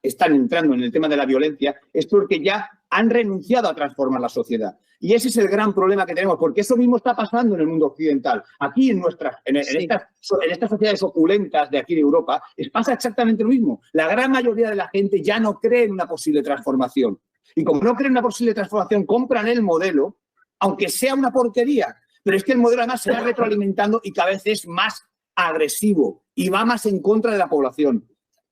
están entrando en el tema de la violencia es porque ya han renunciado a transformar la sociedad. Y ese es el gran problema que tenemos, porque eso mismo está pasando en el mundo occidental. Aquí en estas sociedades opulentas de aquí de Europa, pasa exactamente lo mismo. La gran mayoría de la gente ya no cree en una posible transformación. Y como no creen en una posible transformación, compran el modelo, aunque sea una porquería. Pero es que el modelo además se va retroalimentando y cada vez es más agresivo y va más en contra de la población.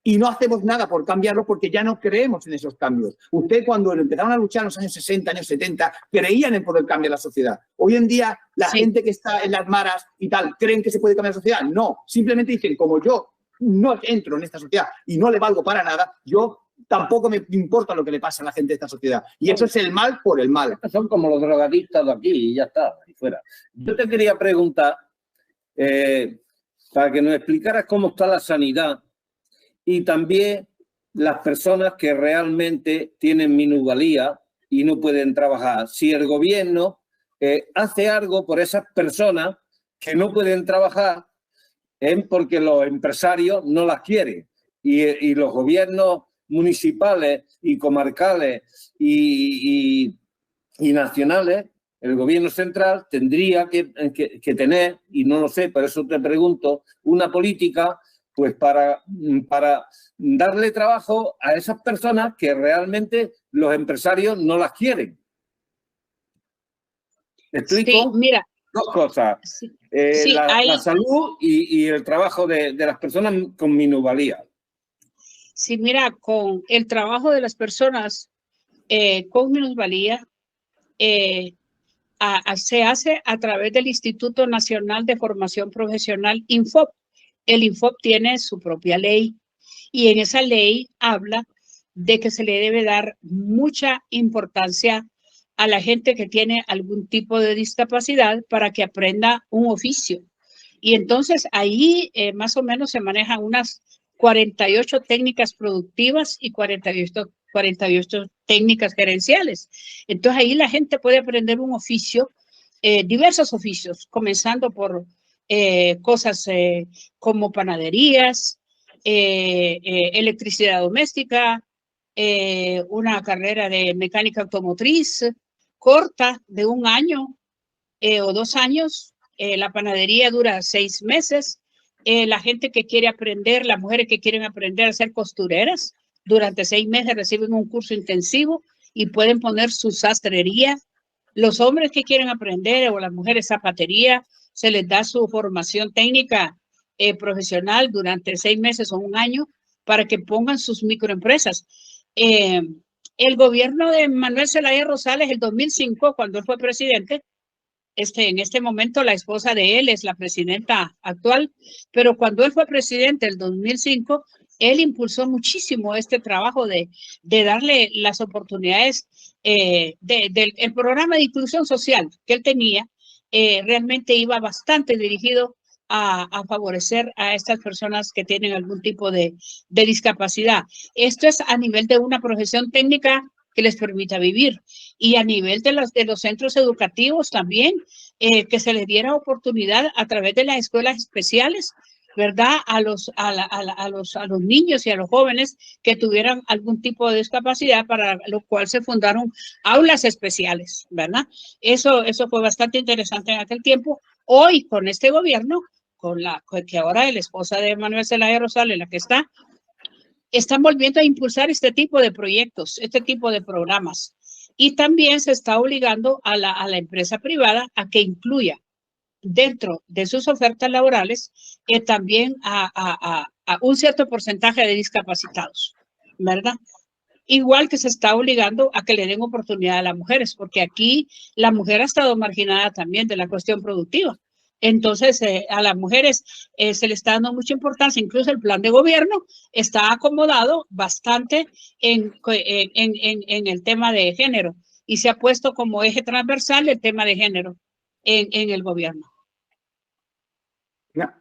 Y no hacemos nada por cambiarlo porque ya no creemos en esos cambios. Usted, cuando empezaron a luchar en los años 60, años 70, creían en poder cambiar la sociedad. Hoy en día, la gente que está en las maras y tal, ¿creen que se puede cambiar la sociedad? No. Simplemente dicen, como yo no entro en esta sociedad y no le valgo para nada, yo tampoco me importa lo que le pasa a la gente de esta sociedad. Y eso es el mal por el mal. Son como los drogadictos de aquí y ya está, ahí fuera. Yo te quería preguntar, para que nos explicaras cómo está la sanidad y también las personas que realmente tienen minusvalía y no pueden trabajar. Si el gobierno hace algo por esas personas que no pueden trabajar, es porque los empresarios no las quieren. Y los gobiernos municipales y comarcales y nacionales, el gobierno central tendría que tener, y no lo sé, por eso te pregunto, una política pues para darle trabajo a esas personas que realmente los empresarios no las quieren. ¿Me explico? Sí, mira. Dos cosas, la salud y el trabajo de las personas con minusvalía. Sí, mira, con el trabajo de las personas con minusvalía se hace a través del Instituto Nacional de Formación Profesional, INFOP. El INFOP tiene su propia ley y en esa ley habla de que se le debe dar mucha importancia a la gente que tiene algún tipo de discapacidad para que aprenda un oficio. Y entonces ahí más o menos se manejan unas 48 técnicas productivas y 48 técnicas gerenciales. Entonces ahí la gente puede aprender un oficio, diversos oficios, comenzando por cosas como panaderías, electricidad doméstica, una carrera de mecánica automotriz corta de 1 año o 2 años. La panadería dura 6 meses. La gente que quiere aprender, las mujeres que quieren aprender a ser costureras, durante 6 meses reciben un curso intensivo y pueden poner su sastrería. Los hombres que quieren aprender o las mujeres zapatería, se les da su formación técnica profesional durante 6 meses o 1 año para que pongan sus microempresas. El gobierno de Manuel Zelaya Rosales, el 2005, cuando él fue presidente, en este momento la esposa de él es la presidenta actual, pero cuando él fue presidente el 2005, él impulsó muchísimo este trabajo de darle las oportunidades del programa de inclusión social que él tenía. Realmente iba bastante dirigido a favorecer a estas personas que tienen algún tipo de discapacidad. Esto es a nivel de una profesión técnica que les permita vivir, y a nivel de los centros educativos también, que se les diera oportunidad a través de las escuelas especiales, ¿verdad? A los niños y a los jóvenes que tuvieran algún tipo de discapacidad, para lo cual se fundaron aulas especiales, ¿verdad? Eso fue bastante interesante en aquel tiempo. Hoy, con este gobierno, que ahora es la esposa de Manuel Zelaya Rosales, la que están volviendo a impulsar este tipo de proyectos, este tipo de programas. Y también se está obligando a la empresa privada a que incluya dentro de sus ofertas laborales también a un cierto porcentaje de discapacitados, ¿verdad? Igual que se está obligando a que le den oportunidad a las mujeres, porque aquí la mujer ha estado marginada también de la cuestión productiva. Entonces, a las mujeres se le está dando mucha importancia. Incluso el plan de gobierno está acomodado bastante en el tema de género, y se ha puesto como eje transversal el tema de género en el gobierno. Una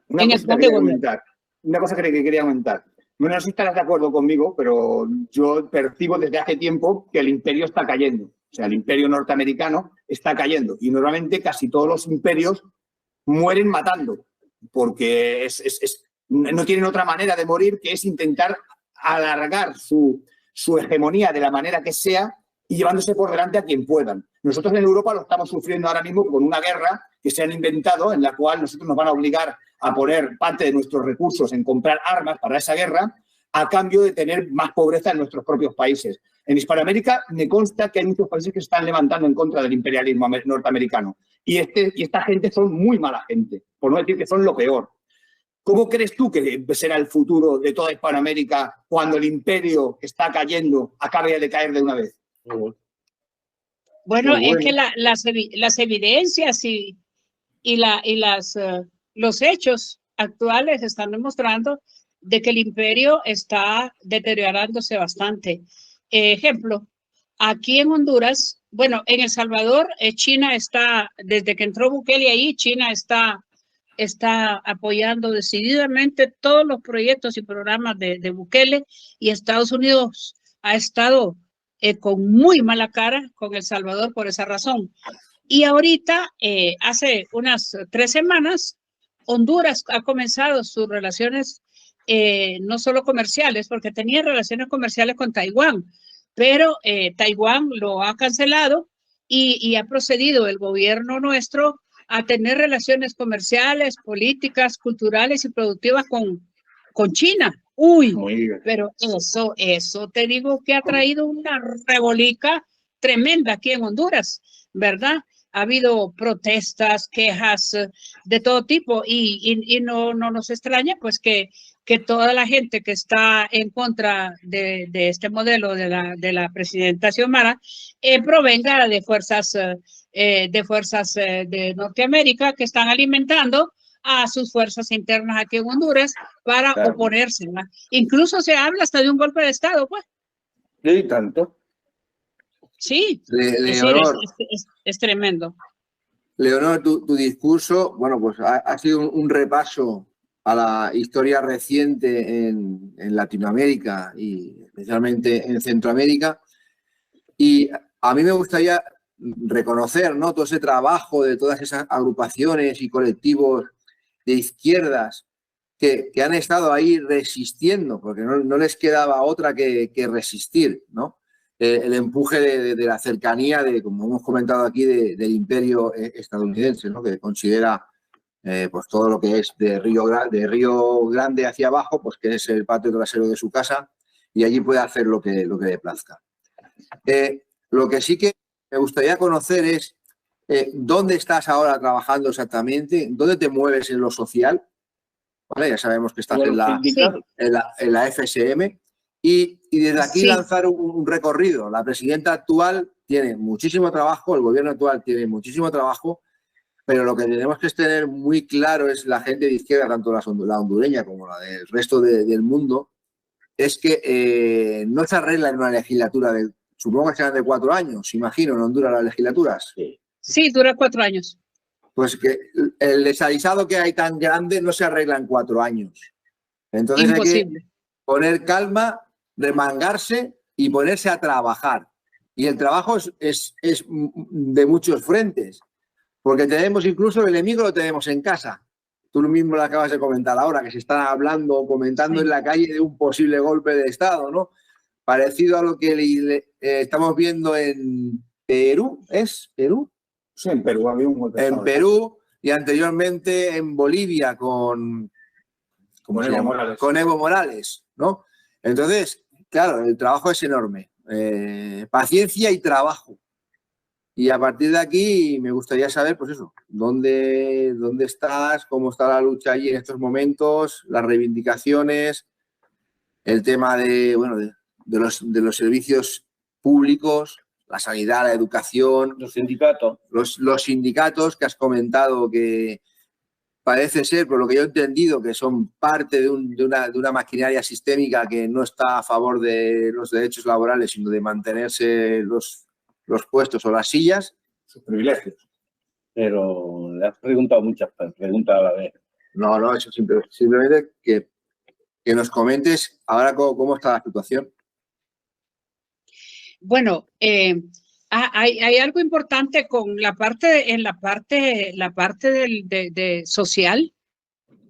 cosa que quería comentar. No sé si estarás de acuerdo conmigo, pero yo percibo desde hace tiempo que el imperio está cayendo. O sea, el imperio norteamericano está cayendo. Y normalmente casi todos los imperios mueren matando, porque no tienen otra manera de morir que es intentar alargar su hegemonía de la manera que sea y llevándose por delante a quien puedan. Nosotros en Europa lo estamos sufriendo ahora mismo con una guerra que se han inventado, en la cual nosotros nos van a obligar a poner parte de nuestros recursos en comprar armas para esa guerra, a cambio de tener más pobreza en nuestros propios países. En Hispanoamérica me consta que hay muchos países que se están levantando en contra del imperialismo norteamericano. Y esta gente son muy mala gente, por no decir que son lo peor. ¿Cómo crees tú que será el futuro de toda Hispanoamérica cuando el imperio que está cayendo acabe de caer de una vez? Bueno, es que las evidencias y los hechos actuales están demostrando de que el imperio está deteriorándose bastante. Ejemplo, aquí en Honduras, bueno, en El Salvador, China está, desde que entró Bukele ahí, China está está apoyando decididamente todos los proyectos y programas de Bukele, y Estados Unidos ha estado con muy mala cara con El Salvador por esa razón. Y ahorita, hace unas 3 semanas, Honduras ha comenzado sus relaciones no solo comerciales, porque tenía relaciones comerciales con Taiwán, pero Taiwán lo ha cancelado y ha procedido el gobierno nuestro a tener relaciones comerciales, políticas, culturales y productivas con China. Uy, pero eso te digo que ha traído una rebolica tremenda aquí en Honduras, ¿verdad? Ha habido protestas, quejas de todo tipo y no nos extraña pues que toda la gente que está en contra de este modelo de la presidenta Xiomara provenga de fuerzas de Norteamérica que están alimentando a sus fuerzas internas aquí en Honduras para oponerse, ¿no? Incluso se habla hasta de un golpe de Estado, pues. Sí, tanto. Sí, es tremendo. Leonor, tu discurso, bueno, pues ha sido un repaso a la historia reciente en Latinoamérica y especialmente en Centroamérica. Y a mí me gustaría reconocer, ¿no?, todo ese trabajo de todas esas agrupaciones y colectivos de izquierdas que han estado ahí resistiendo, porque no les quedaba otra que resistir, ¿no? El empuje de la cercanía, como hemos comentado aquí, del imperio estadounidense, ¿no?, que considera pues todo lo que es de Río Grande hacia abajo, pues que es el patio trasero de su casa, y allí puede hacer lo que le plazca. Lo que sí que me gustaría conocer es dónde estás ahora trabajando exactamente, dónde te mueves en lo social. ¿Vale? Ya sabemos que estás en la FSM y desde aquí lanzar un recorrido. La presidenta actual tiene muchísimo trabajo, el gobierno actual tiene muchísimo trabajo, pero lo que tenemos que tener muy claro es la gente de izquierda, tanto la hondureña como la del resto del mundo, es que no se arregla en una legislatura supongo que serán de 4 años, imagino, en Honduras las legislaturas. Sí, dura 4 años. Pues que el desaguisado que hay tan grande no se arregla en 4 años. Entonces imposible. Hay que poner calma, remangarse y ponerse a trabajar. Y el trabajo es de muchos frentes, porque tenemos incluso el enemigo lo tenemos en casa. Tú mismo lo acabas de comentar ahora, que se está hablando o comentando en la calle de un posible golpe de Estado, ¿no? Parecido a lo que estamos viendo en Perú, ¿es Perú? Sí, en Perú había un golpe de Estado. En Perú y anteriormente en Bolivia con Evo Morales, ¿no? Entonces, claro, el trabajo es enorme. Paciencia y trabajo. Y a partir de aquí me gustaría saber, pues eso, dónde estás, cómo está la lucha allí en estos momentos, las reivindicaciones, el tema de los servicios públicos, la sanidad, la educación. Los sindicatos. Los sindicatos que has comentado que parece ser, por lo que yo he entendido, que son parte de una maquinaria sistémica que no está a favor de los derechos laborales, sino de mantenerse los puestos o las sillas. Sus privilegios. Pero le has preguntado muchas preguntas a la vez. No, eso simplemente que nos comentes ahora cómo está la situación. Bueno, hay algo importante con la parte de social.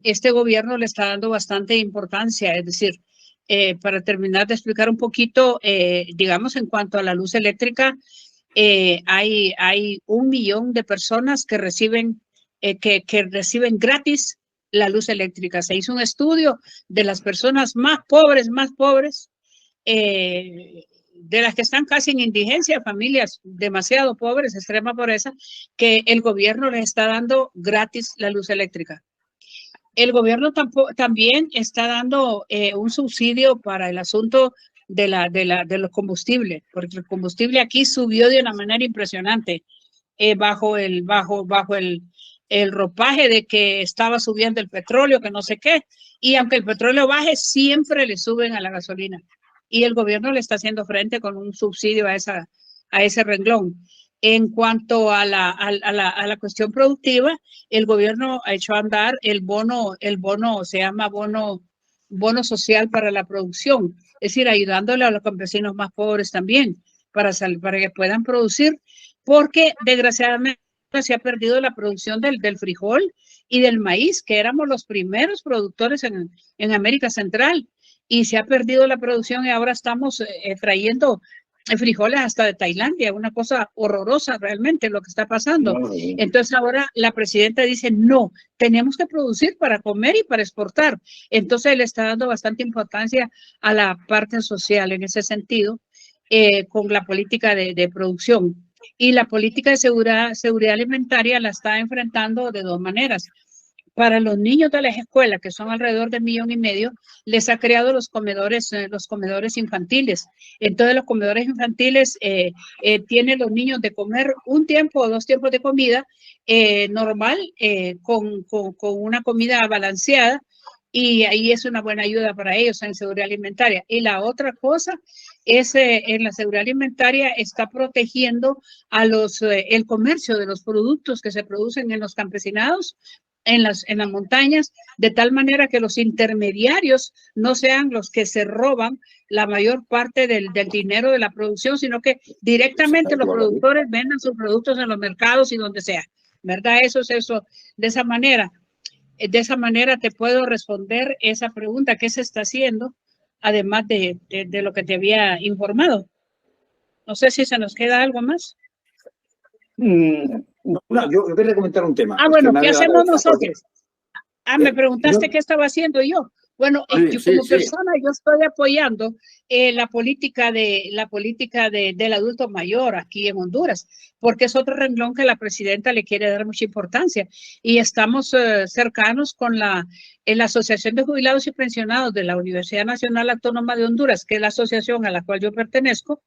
Este gobierno le está dando bastante importancia, es decir, para terminar de explicar un poquito, digamos, en cuanto a la luz eléctrica, hay 1 millón de personas que reciben gratis la luz eléctrica. Se hizo un estudio de las personas más pobres, de las que están casi en indigencia, familias demasiado pobres, extrema pobreza, que el gobierno les está dando gratis la luz eléctrica. El gobierno también está dando un subsidio para el asunto de los combustibles, porque el combustible aquí subió de una manera impresionante bajo el ropaje de que estaba subiendo el petróleo, que no sé qué, y aunque el petróleo baje, siempre le suben a la gasolina. Y el gobierno le está haciendo frente con un subsidio a ese renglón. En cuanto a la cuestión productiva, el gobierno ha hecho andar el bono se llama bono social para la producción, es decir, ayudándole a los campesinos más pobres también para que puedan producir, porque desgraciadamente se ha perdido la producción del frijol y del maíz, que éramos los primeros productores en América Central, y se ha perdido la producción y ahora estamos trayendo frijoles hasta de Tailandia, una cosa horrorosa realmente lo que está pasando. Entonces ahora la presidenta dice, no, tenemos que producir para comer y para exportar. Entonces le está dando bastante importancia a la parte social en ese sentido, con la política de producción. Y la política de seguridad alimentaria la está enfrentando de dos maneras. Para los niños de las escuelas, que son alrededor de 1,5 millones, les ha creado los comedores infantiles. Entonces, los comedores infantiles tienen los niños de comer un tiempo o 2 tiempos de comida normal, con una comida balanceada, y ahí es una buena ayuda para ellos en seguridad alimentaria. Y la otra cosa es, en la seguridad alimentaria está protegiendo a el comercio de los productos que se producen en los campesinados, en las montañas, de tal manera que los intermediarios no sean los que se roban la mayor parte del dinero de la producción, sino que directamente los productores vendan sus productos en los mercados y donde sea, ¿verdad? Eso. De esa manera te puedo responder esa pregunta, ¿qué se está haciendo? Además de lo que te había informado. No sé si se nos queda algo más. No, yo quería comentar un tema. Bueno, ¿qué hacemos nosotros? Me preguntaste qué estaba haciendo yo. Bueno, yo como persona, yo estoy apoyando la política del adulto mayor aquí en Honduras, porque es otro renglón que la presidenta le quiere dar mucha importancia. Y estamos cercanos con la Asociación de Jubilados y Pensionados de la Universidad Nacional Autónoma de Honduras, que es la asociación a la cual yo pertenezco.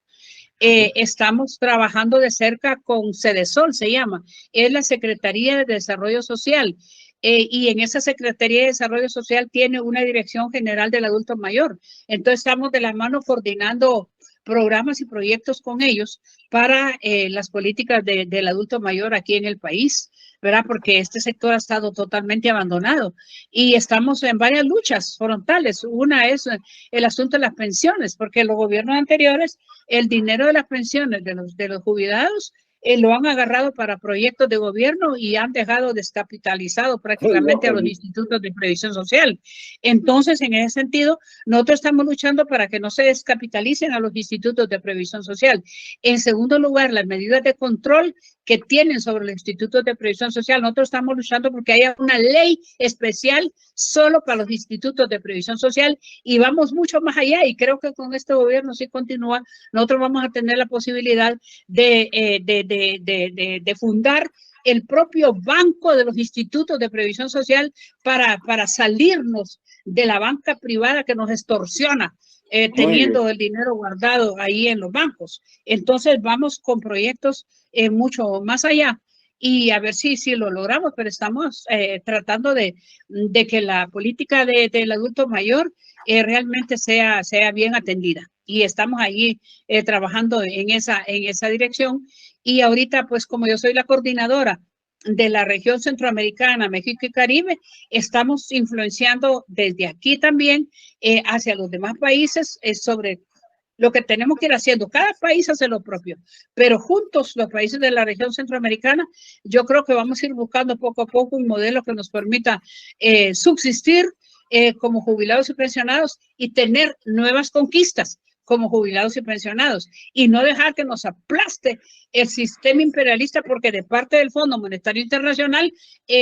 Estamos trabajando de cerca con Cedesol, se llama, es la Secretaría de Desarrollo Social, y en esa Secretaría de Desarrollo Social tiene una Dirección General del Adulto Mayor. Entonces estamos de la mano coordinando programas y proyectos con ellos para las políticas del adulto mayor aquí en el país, ¿verdad? Porque este sector ha estado totalmente abandonado y estamos en varias luchas frontales. Una es el asunto de las pensiones, porque los gobiernos anteriores, el dinero de las pensiones de los jubilados lo han agarrado para proyectos de gobierno y han dejado descapitalizado prácticamente a los institutos de previsión social. Entonces, en ese sentido, nosotros estamos luchando para que no se descapitalicen a los institutos de previsión social. En segundo lugar, las medidas de control que tienen sobre los institutos de previsión social, nosotros estamos luchando porque haya una ley especial solo para los institutos de previsión social y vamos mucho más allá, y creo que con este gobierno, si continúa, nosotros vamos a tener la posibilidad de fundar el propio banco de los institutos de previsión social para salirnos de la banca privada que nos extorsiona, teniendo el dinero guardado ahí en los bancos. Entonces vamos con proyectos mucho más allá y a ver si lo logramos, pero estamos tratando de que la política del adulto mayor realmente sea bien atendida, y estamos ahí trabajando en esa dirección. Y ahorita, pues como yo soy la coordinadora de la región centroamericana, México y Caribe, estamos influenciando desde aquí también hacia los demás países sobre lo que tenemos que ir haciendo. Cada país hace lo propio, pero juntos los países de la región centroamericana, yo creo que vamos a ir buscando poco a poco un modelo que nos permita subsistir como jubilados y pensionados y tener nuevas conquistas como jubilados y pensionados, y no dejar que nos aplaste el sistema imperialista, porque de parte del Fondo Monetario Internacional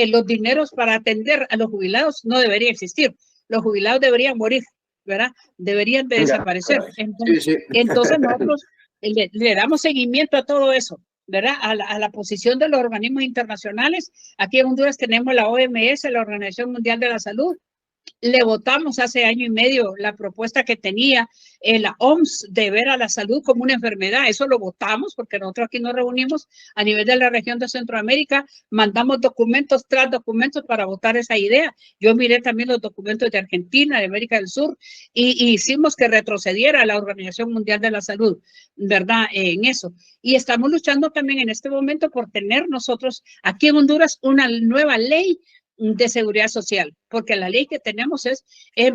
los dineros para atender a los jubilados no debería existir. Los jubilados deberían morir, ¿verdad? Deberían de desaparecer. Entonces nosotros le damos seguimiento a todo eso, ¿verdad? A la posición de los organismos internacionales. Aquí en Honduras tenemos la OMS, la Organización Mundial de la Salud, Le votamos hace año y medio la propuesta que tenía la OMS de ver a la salud como una enfermedad. Eso lo votamos porque nosotros aquí nos reunimos a nivel de la región de Centroamérica, mandamos documentos tras documentos para votar esa idea. Yo miré también los documentos de Argentina, de América del Sur, y hicimos que retrocediera la Organización Mundial de la Salud, ¿verdad? En eso. Y estamos luchando también en este momento por tener nosotros aquí en Honduras una nueva ley de seguridad social, porque la ley que tenemos es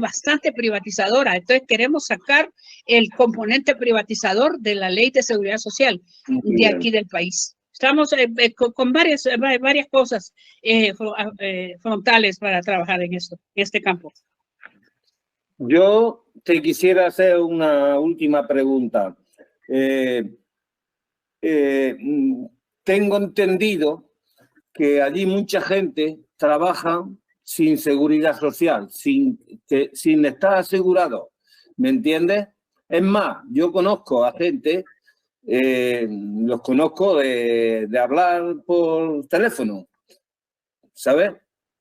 bastante privatizadora. Entonces queremos sacar el componente privatizador de la ley de seguridad social de aquí del país. Estamos con varias cosas frontales para trabajar en esto, en este campo. Yo te quisiera hacer una última pregunta. Tengo entendido que allí mucha gente trabaja sin seguridad social, sin estar asegurado, ¿me entiendes? Es más, yo conozco a gente, los conozco de hablar por teléfono, ¿sabes?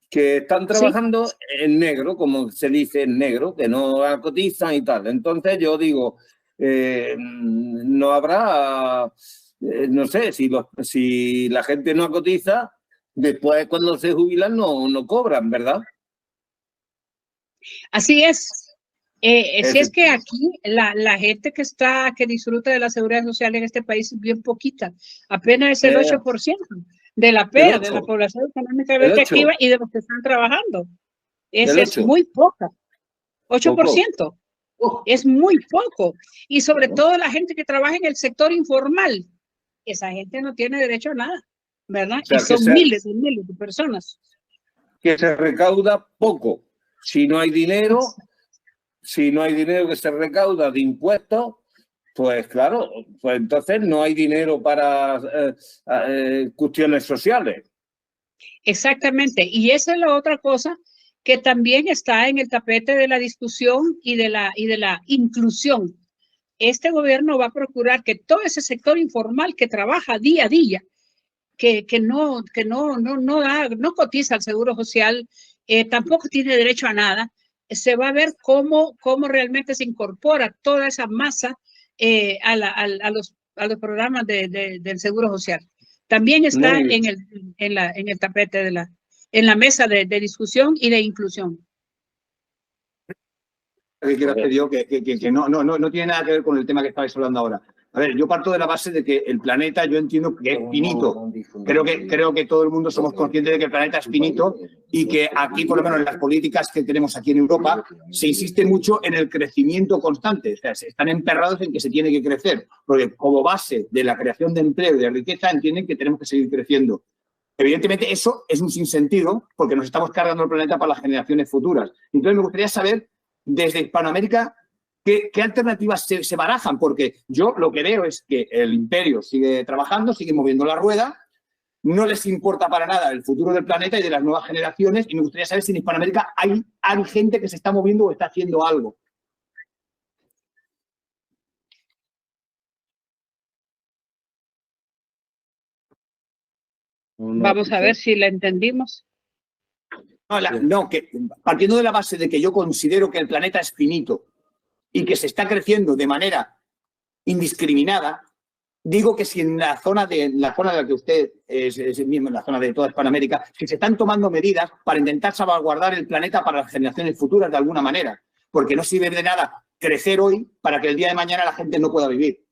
Que están trabajando ¿sí? En negro, como se dice en negro, que no cotizan y tal. Entonces yo digo, no habrá, no sé, si la gente no cotiza, después cuando se jubilan no cobran, ¿verdad? Así es. Si es que aquí la gente que disfruta de la seguridad social en este país es bien poquita. Apenas es el 8% de la PEA, de la población económicamente activa y de los que están trabajando. Es muy poca. 8%. Es muy poco. Y sobre todo la gente que trabaja en el sector informal. Esa gente no tiene derecho a nada, ¿verdad? O sea, y son miles y miles de personas. Que se recauda poco. Si no hay dinero que se recauda de impuestos, pues claro, pues entonces no hay dinero para cuestiones sociales. Exactamente. Y esa es la otra cosa que también está en el tapete de la discusión y de la inclusión. Este gobierno va a procurar que todo ese sector informal que trabaja día a día, que no cotiza al Seguro Social, tampoco tiene derecho a nada, se va a ver cómo realmente se incorpora toda esa masa a los programas del Seguro Social. También está en el tapete en la mesa de discusión y de inclusión. Que quiero hacer yo, que no tiene nada que ver con el tema que estabais hablando ahora. A ver, yo parto de la base de que el planeta, yo entiendo que es finito. Creo que todo el mundo somos conscientes de que el planeta es finito y que aquí, por lo menos en las políticas que tenemos aquí en Europa, se insiste mucho en el crecimiento constante. O sea, se están emperrados en que se tiene que crecer, porque como base de la creación de empleo y de riqueza entienden que tenemos que seguir creciendo. Evidentemente, eso es un sinsentido porque nos estamos cargando el planeta para las generaciones futuras. Entonces, me gustaría saber, desde Hispanoamérica, ¿qué alternativas se barajan? Porque yo lo que veo es que el imperio sigue trabajando, sigue moviendo la rueda, no les importa para nada el futuro del planeta y de las nuevas generaciones, y me gustaría saber si en Hispanoamérica hay gente que se está moviendo o está haciendo algo. Vamos a ver si la entendimos. Que partiendo de la base de que yo considero que el planeta es finito y que se está creciendo de manera indiscriminada, digo que si en la zona de la que usted es mismo, en la zona de toda Hispanoamérica, si se están tomando medidas para intentar salvaguardar el planeta para las generaciones futuras de alguna manera, porque no sirve de nada crecer hoy para que el día de mañana la gente no pueda vivir.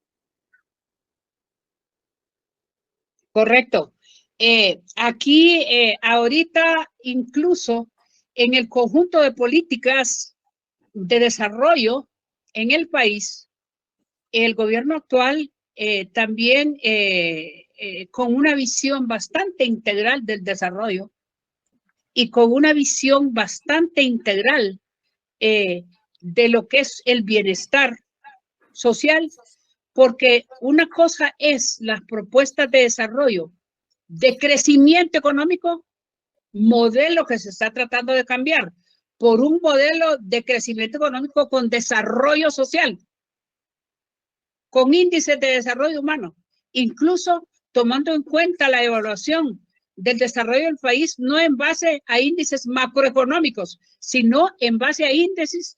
Correcto. Aquí, ahorita, incluso en el conjunto de políticas de desarrollo en el país, el gobierno actual también con una visión bastante integral del desarrollo y con una visión bastante integral de lo que es el bienestar social, porque una cosa es las propuestas de desarrollo de crecimiento económico, modelo que se está tratando de cambiar por un modelo de crecimiento económico con desarrollo social, con índices de desarrollo humano, incluso tomando en cuenta la evaluación del desarrollo del país no en base a índices macroeconómicos, sino en base a índices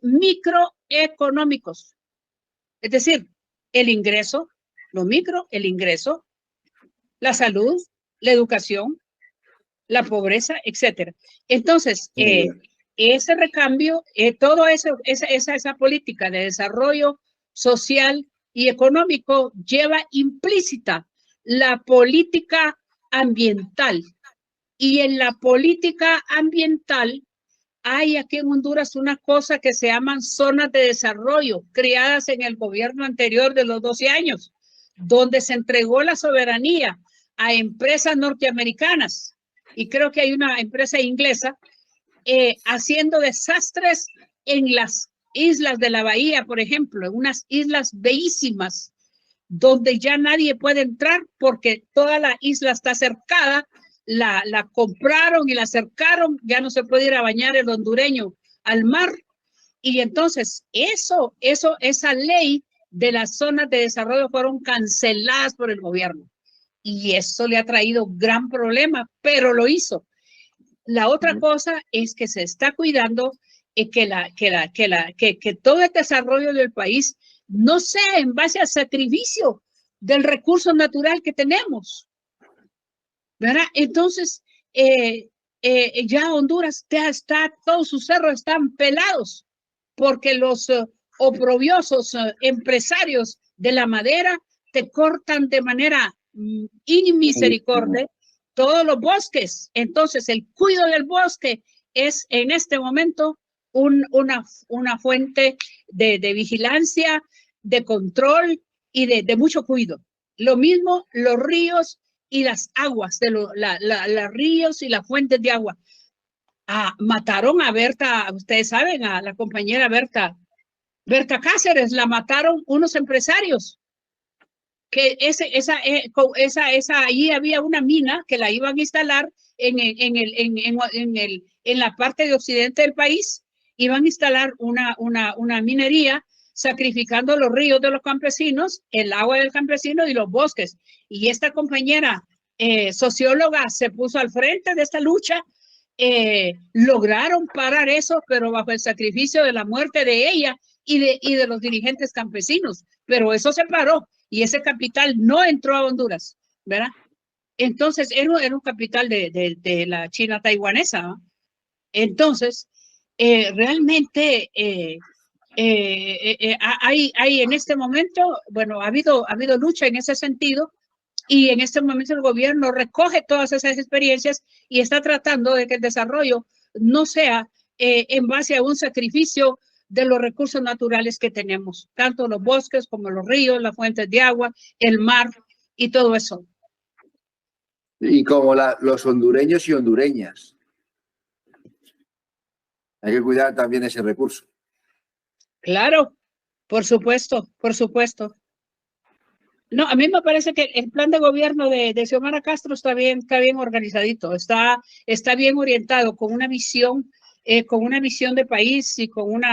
microeconómicos. Es decir, el ingreso, lo micro, el ingreso, la salud, la educación, la pobreza, etcétera. Entonces, ese recambio, todo eso, esa política de desarrollo social y económico lleva implícita la política ambiental. Y en la política ambiental hay aquí en Honduras una cosa que se llaman zonas de desarrollo creadas en el gobierno anterior de los 12 años, donde se entregó la soberanía a empresas norteamericanas. Y creo que hay una empresa inglesa haciendo desastres en las islas de la bahía, por ejemplo, en unas islas bellísimas, donde ya nadie puede entrar porque toda la isla está cercada, la compraron y la cercaron, ya no se puede ir a bañar el hondureño al mar. Y entonces esa ley de las zonas de desarrollo fueron canceladas por el gobierno. Y eso le ha traído gran problema, pero lo hizo. La otra cosa es que se está cuidando que todo el desarrollo del país no sea en base al sacrificio del recurso natural que tenemos, ¿verdad? Entonces, ya Honduras ya está, todos sus cerros están pelados porque los oprobiosos empresarios de la madera te cortan de manera inmisericordia todos los bosques. Entonces, el cuidado del bosque es en este momento una fuente de vigilancia, de control y de mucho cuidado. Lo mismo los ríos y las aguas, los ríos y las fuentes de agua. Mataron a Berta, ustedes saben, a la compañera Berta Cáceres, la mataron unos empresarios. Que allí había una mina que la iban a instalar en la parte de occidente del país, iban a instalar una minería sacrificando los ríos de los campesinos, el agua del campesino y los bosques. Y esta compañera socióloga se puso al frente de esta lucha, lograron parar eso, pero bajo el sacrificio de la muerte de ella y de los dirigentes campesinos, pero eso se paró. Y ese capital no entró a Honduras, ¿verdad? Entonces, era un capital de la China taiwanesa, ¿no? Entonces, realmente hay en este momento, bueno, ha habido lucha en ese sentido, y en este momento el gobierno recoge todas esas experiencias y está tratando de que el desarrollo no sea en base a un sacrificio de los recursos naturales que tenemos, tanto los bosques como los ríos, las fuentes de agua, el mar y todo eso. Y como los hondureños y hondureñas. Hay que cuidar también ese recurso. Claro, por supuesto, por supuesto. No, a mí me parece que el plan de gobierno de Xiomara Castro está bien organizadito, está bien orientado, con una visión de país y con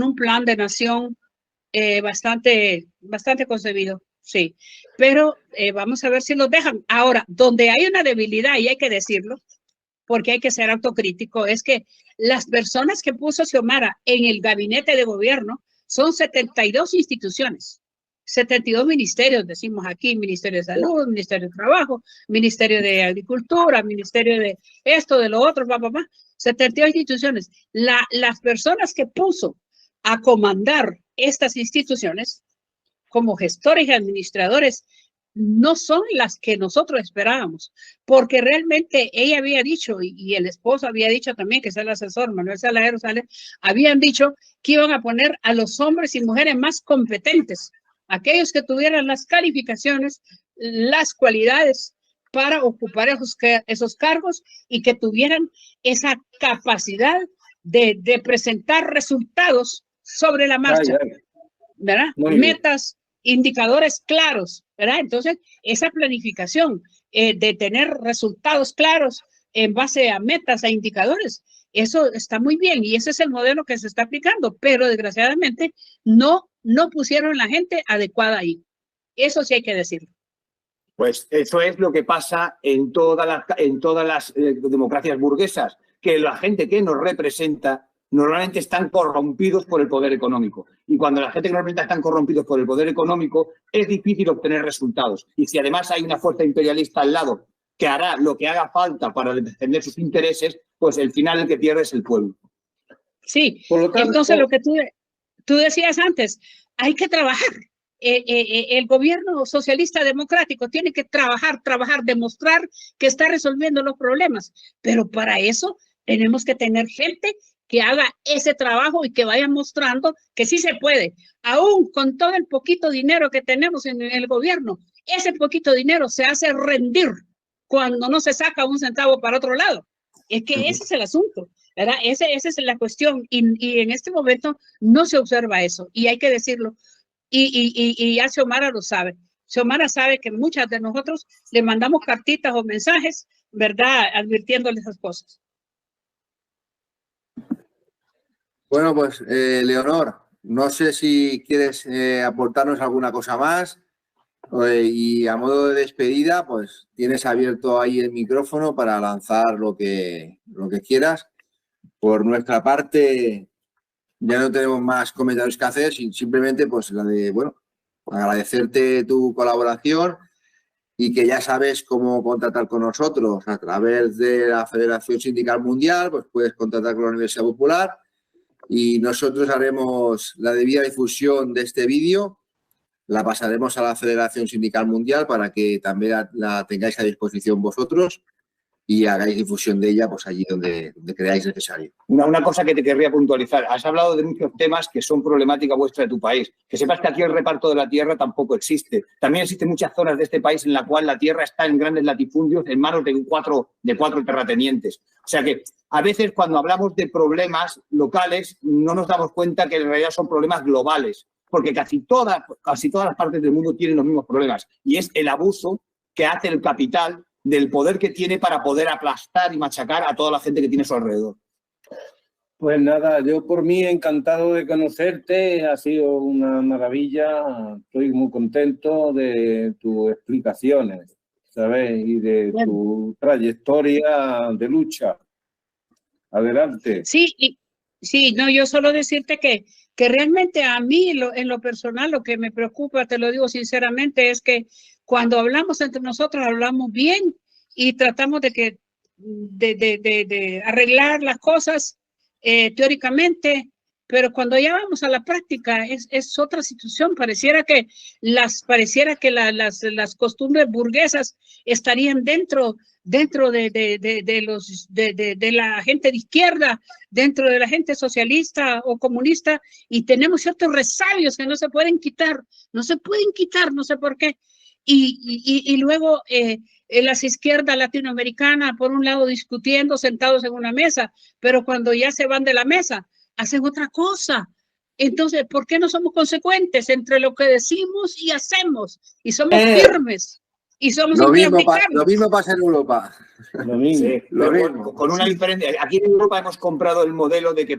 un plan de nación bastante concebido, sí. Pero vamos a ver si los dejan. Ahora, donde hay una debilidad, y hay que decirlo, porque hay que ser autocrítico, es que las personas que puso Xiomara en el gabinete de gobierno son 72 instituciones, 72 ministerios, decimos aquí, Ministerio de Salud, Ministerio de Trabajo, Ministerio de Agricultura, Ministerio de esto, de lo otro, 72 instituciones. Las personas que puso a comandar estas instituciones como gestores y administradores no son las que nosotros esperábamos, porque realmente ella había dicho, y el esposo había dicho también, que es el asesor Manuel Salazar Rosales, habían dicho que iban a poner a los hombres y mujeres más competentes, aquellos que tuvieran las calificaciones, las cualidades para ocupar esos cargos y que tuvieran esa capacidad de presentar resultados sobre la marcha, ¿verdad? Metas, indicadores claros, ¿verdad? Entonces, esa planificación de tener resultados claros en base a metas, a indicadores, eso está muy bien y ese es el modelo que se está aplicando, pero desgraciadamente no pusieron la gente adecuada ahí. Eso sí hay que decirlo. Pues eso es lo que pasa en todas las democracias burguesas, que la gente que nos representa normalmente están corrompidos por el poder económico. Y cuando la gente que nos representa están corrompidos por el poder económico, es difícil obtener resultados. Y si además hay una fuerza imperialista al lado que hará lo que haga falta para defender sus intereses, pues al final el que pierde es el pueblo. Sí, por lo tanto, entonces lo que tú decías antes, hay que trabajar. El gobierno socialista democrático tiene que trabajar, demostrar que está resolviendo los problemas, pero para eso tenemos que tener gente que haga ese trabajo y que vaya mostrando que sí se puede, aún con todo el poquito dinero que tenemos en el gobierno. Ese poquito dinero se hace rendir cuando no se saca un centavo para otro lado. Es que ese es el asunto, ¿verdad? Esa es la cuestión y en este momento no se observa eso y hay que decirlo. Y ya Xiomara lo sabe. Xiomara sabe que muchas de nosotros le mandamos cartitas o mensajes, ¿verdad? Advirtiéndole esas cosas. Bueno, pues, Leonor, no sé si quieres aportarnos alguna cosa más y a modo de despedida, pues tienes abierto ahí el micrófono para lanzar lo que quieras. Por nuestra parte, ya no tenemos más comentarios que hacer, simplemente pues la de, bueno, agradecerte tu colaboración y que ya sabes cómo contactar con nosotros a través de la Federación Sindical Mundial, pues puedes contactar con la Universidad Popular y nosotros haremos la debida difusión de este vídeo, la pasaremos a la Federación Sindical Mundial para que también la tengáis a disposición vosotros y hagáis difusión de ella pues allí donde creáis necesario. Una cosa que te querría puntualizar. Has hablado de muchos temas que son problemática vuestra de tu país. Que sepas que aquí el reparto de la tierra tampoco existe. También existen muchas zonas de este país en la cual la tierra está en grandes latifundios en manos de cuatro terratenientes. O sea que a veces cuando hablamos de problemas locales no nos damos cuenta que en realidad son problemas globales. Porque casi todas las partes del mundo tienen los mismos problemas. Y es el abuso que hace el capital del poder que tiene para poder aplastar y machacar a toda la gente que tiene a su alrededor. Pues nada, yo por mí encantado de conocerte, ha sido una maravilla, estoy muy contento de tus explicaciones, ¿sabes? Y de tu trayectoria de lucha. Adelante. Sí, sí, no, yo solo decirte que realmente a mí en lo personal lo que me preocupa, te lo digo sinceramente, es que cuando hablamos entre nosotros hablamos bien y tratamos de arreglar las cosas teóricamente, pero cuando ya vamos a la práctica es otra situación. Pareciera que las costumbres burguesas estarían dentro de la gente de izquierda, dentro de la gente socialista o comunista, y tenemos ciertos resabios que no se pueden quitar, no sé por qué. Y luego las izquierdas latinoamericanas, por un lado, discutiendo sentados en una mesa, pero cuando ya se van de la mesa, hacen otra cosa. Entonces, ¿por qué no somos consecuentes entre lo que decimos y hacemos? Y somos firmes. Y somos lo mismo pasa en Europa. Lo mismo. Sí, lo mismo. Con una diferencia. Aquí en Europa hemos comprado el modelo de que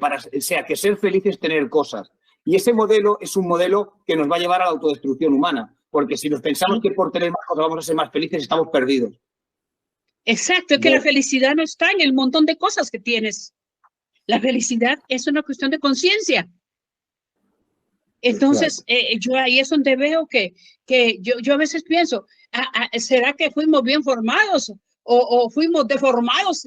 ser feliz es tener cosas. Y ese modelo es un modelo que nos va a llevar a la autodestrucción humana. Porque si nos pensamos que por tener más cosas vamos a ser más felices, estamos perdidos. Exacto, es que la felicidad no está en el montón de cosas que tienes. La felicidad es una cuestión de conciencia. Entonces, yo ahí es donde veo que yo a veces pienso, ¿será que fuimos bien formados o fuimos deformados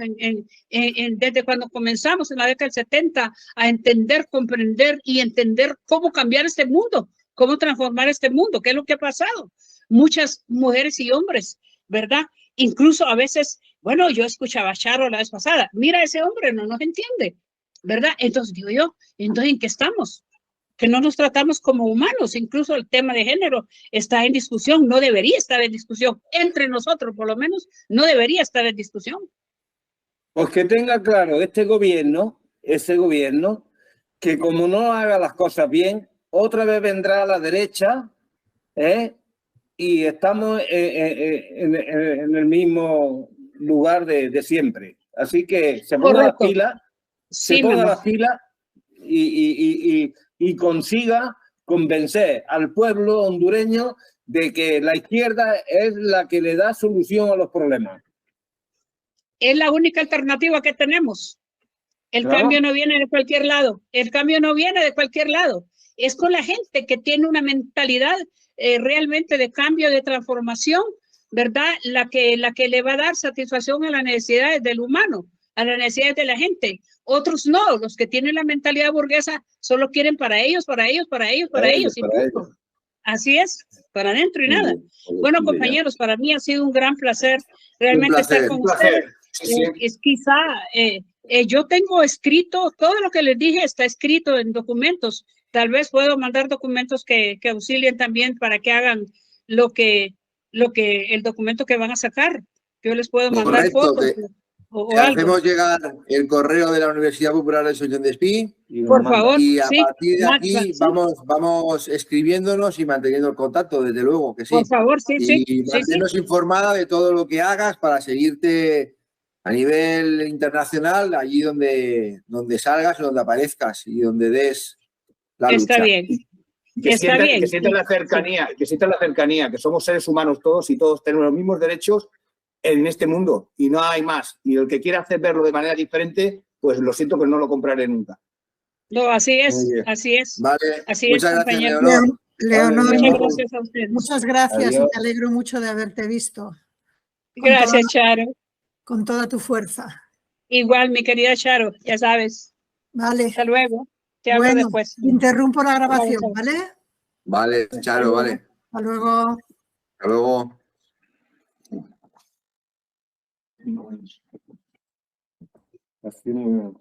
desde cuando comenzamos en la década del 70 a entender, comprender y entender cómo cambiar este mundo, cómo transformar este mundo? ¿Qué es lo que ha pasado? Muchas mujeres y hombres, ¿verdad? Incluso a veces, bueno, yo escuchaba a Charo la vez pasada, mira, ese hombre no nos entiende, ¿verdad? Entonces digo yo, ¿en qué estamos? Que no nos tratamos como humanos. Incluso el tema de género está en discusión, no debería estar en discusión, entre nosotros por lo menos, no debería estar en discusión. Pues que tenga claro ese gobierno, que como no haga las cosas bien, otra vez vendrá a la derecha, y estamos en el mismo lugar de siempre. Así que se ponga las pilas, y consiga convencer al pueblo hondureño de que la izquierda es la que le da solución a los problemas. Es la única alternativa que tenemos. El Claro. cambio no viene de cualquier lado. El cambio no viene de cualquier lado. Es con la gente que tiene una mentalidad realmente de cambio, de transformación, ¿verdad? La que le va a dar satisfacción a las necesidades del humano, a las necesidades de la gente. Otros no, los que tienen la mentalidad burguesa solo quieren para ellos, para ellos, para ellos, para ellos. Y punto. Así es, para adentro y nada. Bueno, compañeros, para mí ha sido un gran placer realmente estar con ustedes. Es quizá, yo tengo escrito, todo lo que les dije está escrito en documentos. Tal vez puedo mandar documentos que auxilien también para que hagan lo que el documento que van a sacar. Yo les puedo mandar fotos. Te hacemos llegar el correo de la Universidad Popular de Son Despí. Por favor. Y a partir de aquí vamos escribiéndonos y manteniendo el contacto, desde luego que sí. Por favor, sí. Y mantenernos informada de todo lo que hagas para seguirte a nivel internacional, allí donde salgas, donde aparezcas y donde des la lucha. Está bien. Que sientan la cercanía, que somos seres humanos todos y todos tenemos los mismos derechos en este mundo y no hay más. Y el que quiera hacer verlo de manera diferente, pues lo siento, pero no lo compraré nunca. No, así es, así es. Vale, así muchas es, gracias, compañero. Leonor, muchas gracias a ustedes. Muchas gracias. Adiós. Me alegro mucho de haberte visto. Gracias, Charo. Con toda tu fuerza. Igual, mi querida Charo, ya sabes. Vale. Hasta luego. Te hablo Bueno, después. interrumpo la grabación, ¿vale? Vale, Charo, vale. Hasta luego. Hasta luego. Así muy bien.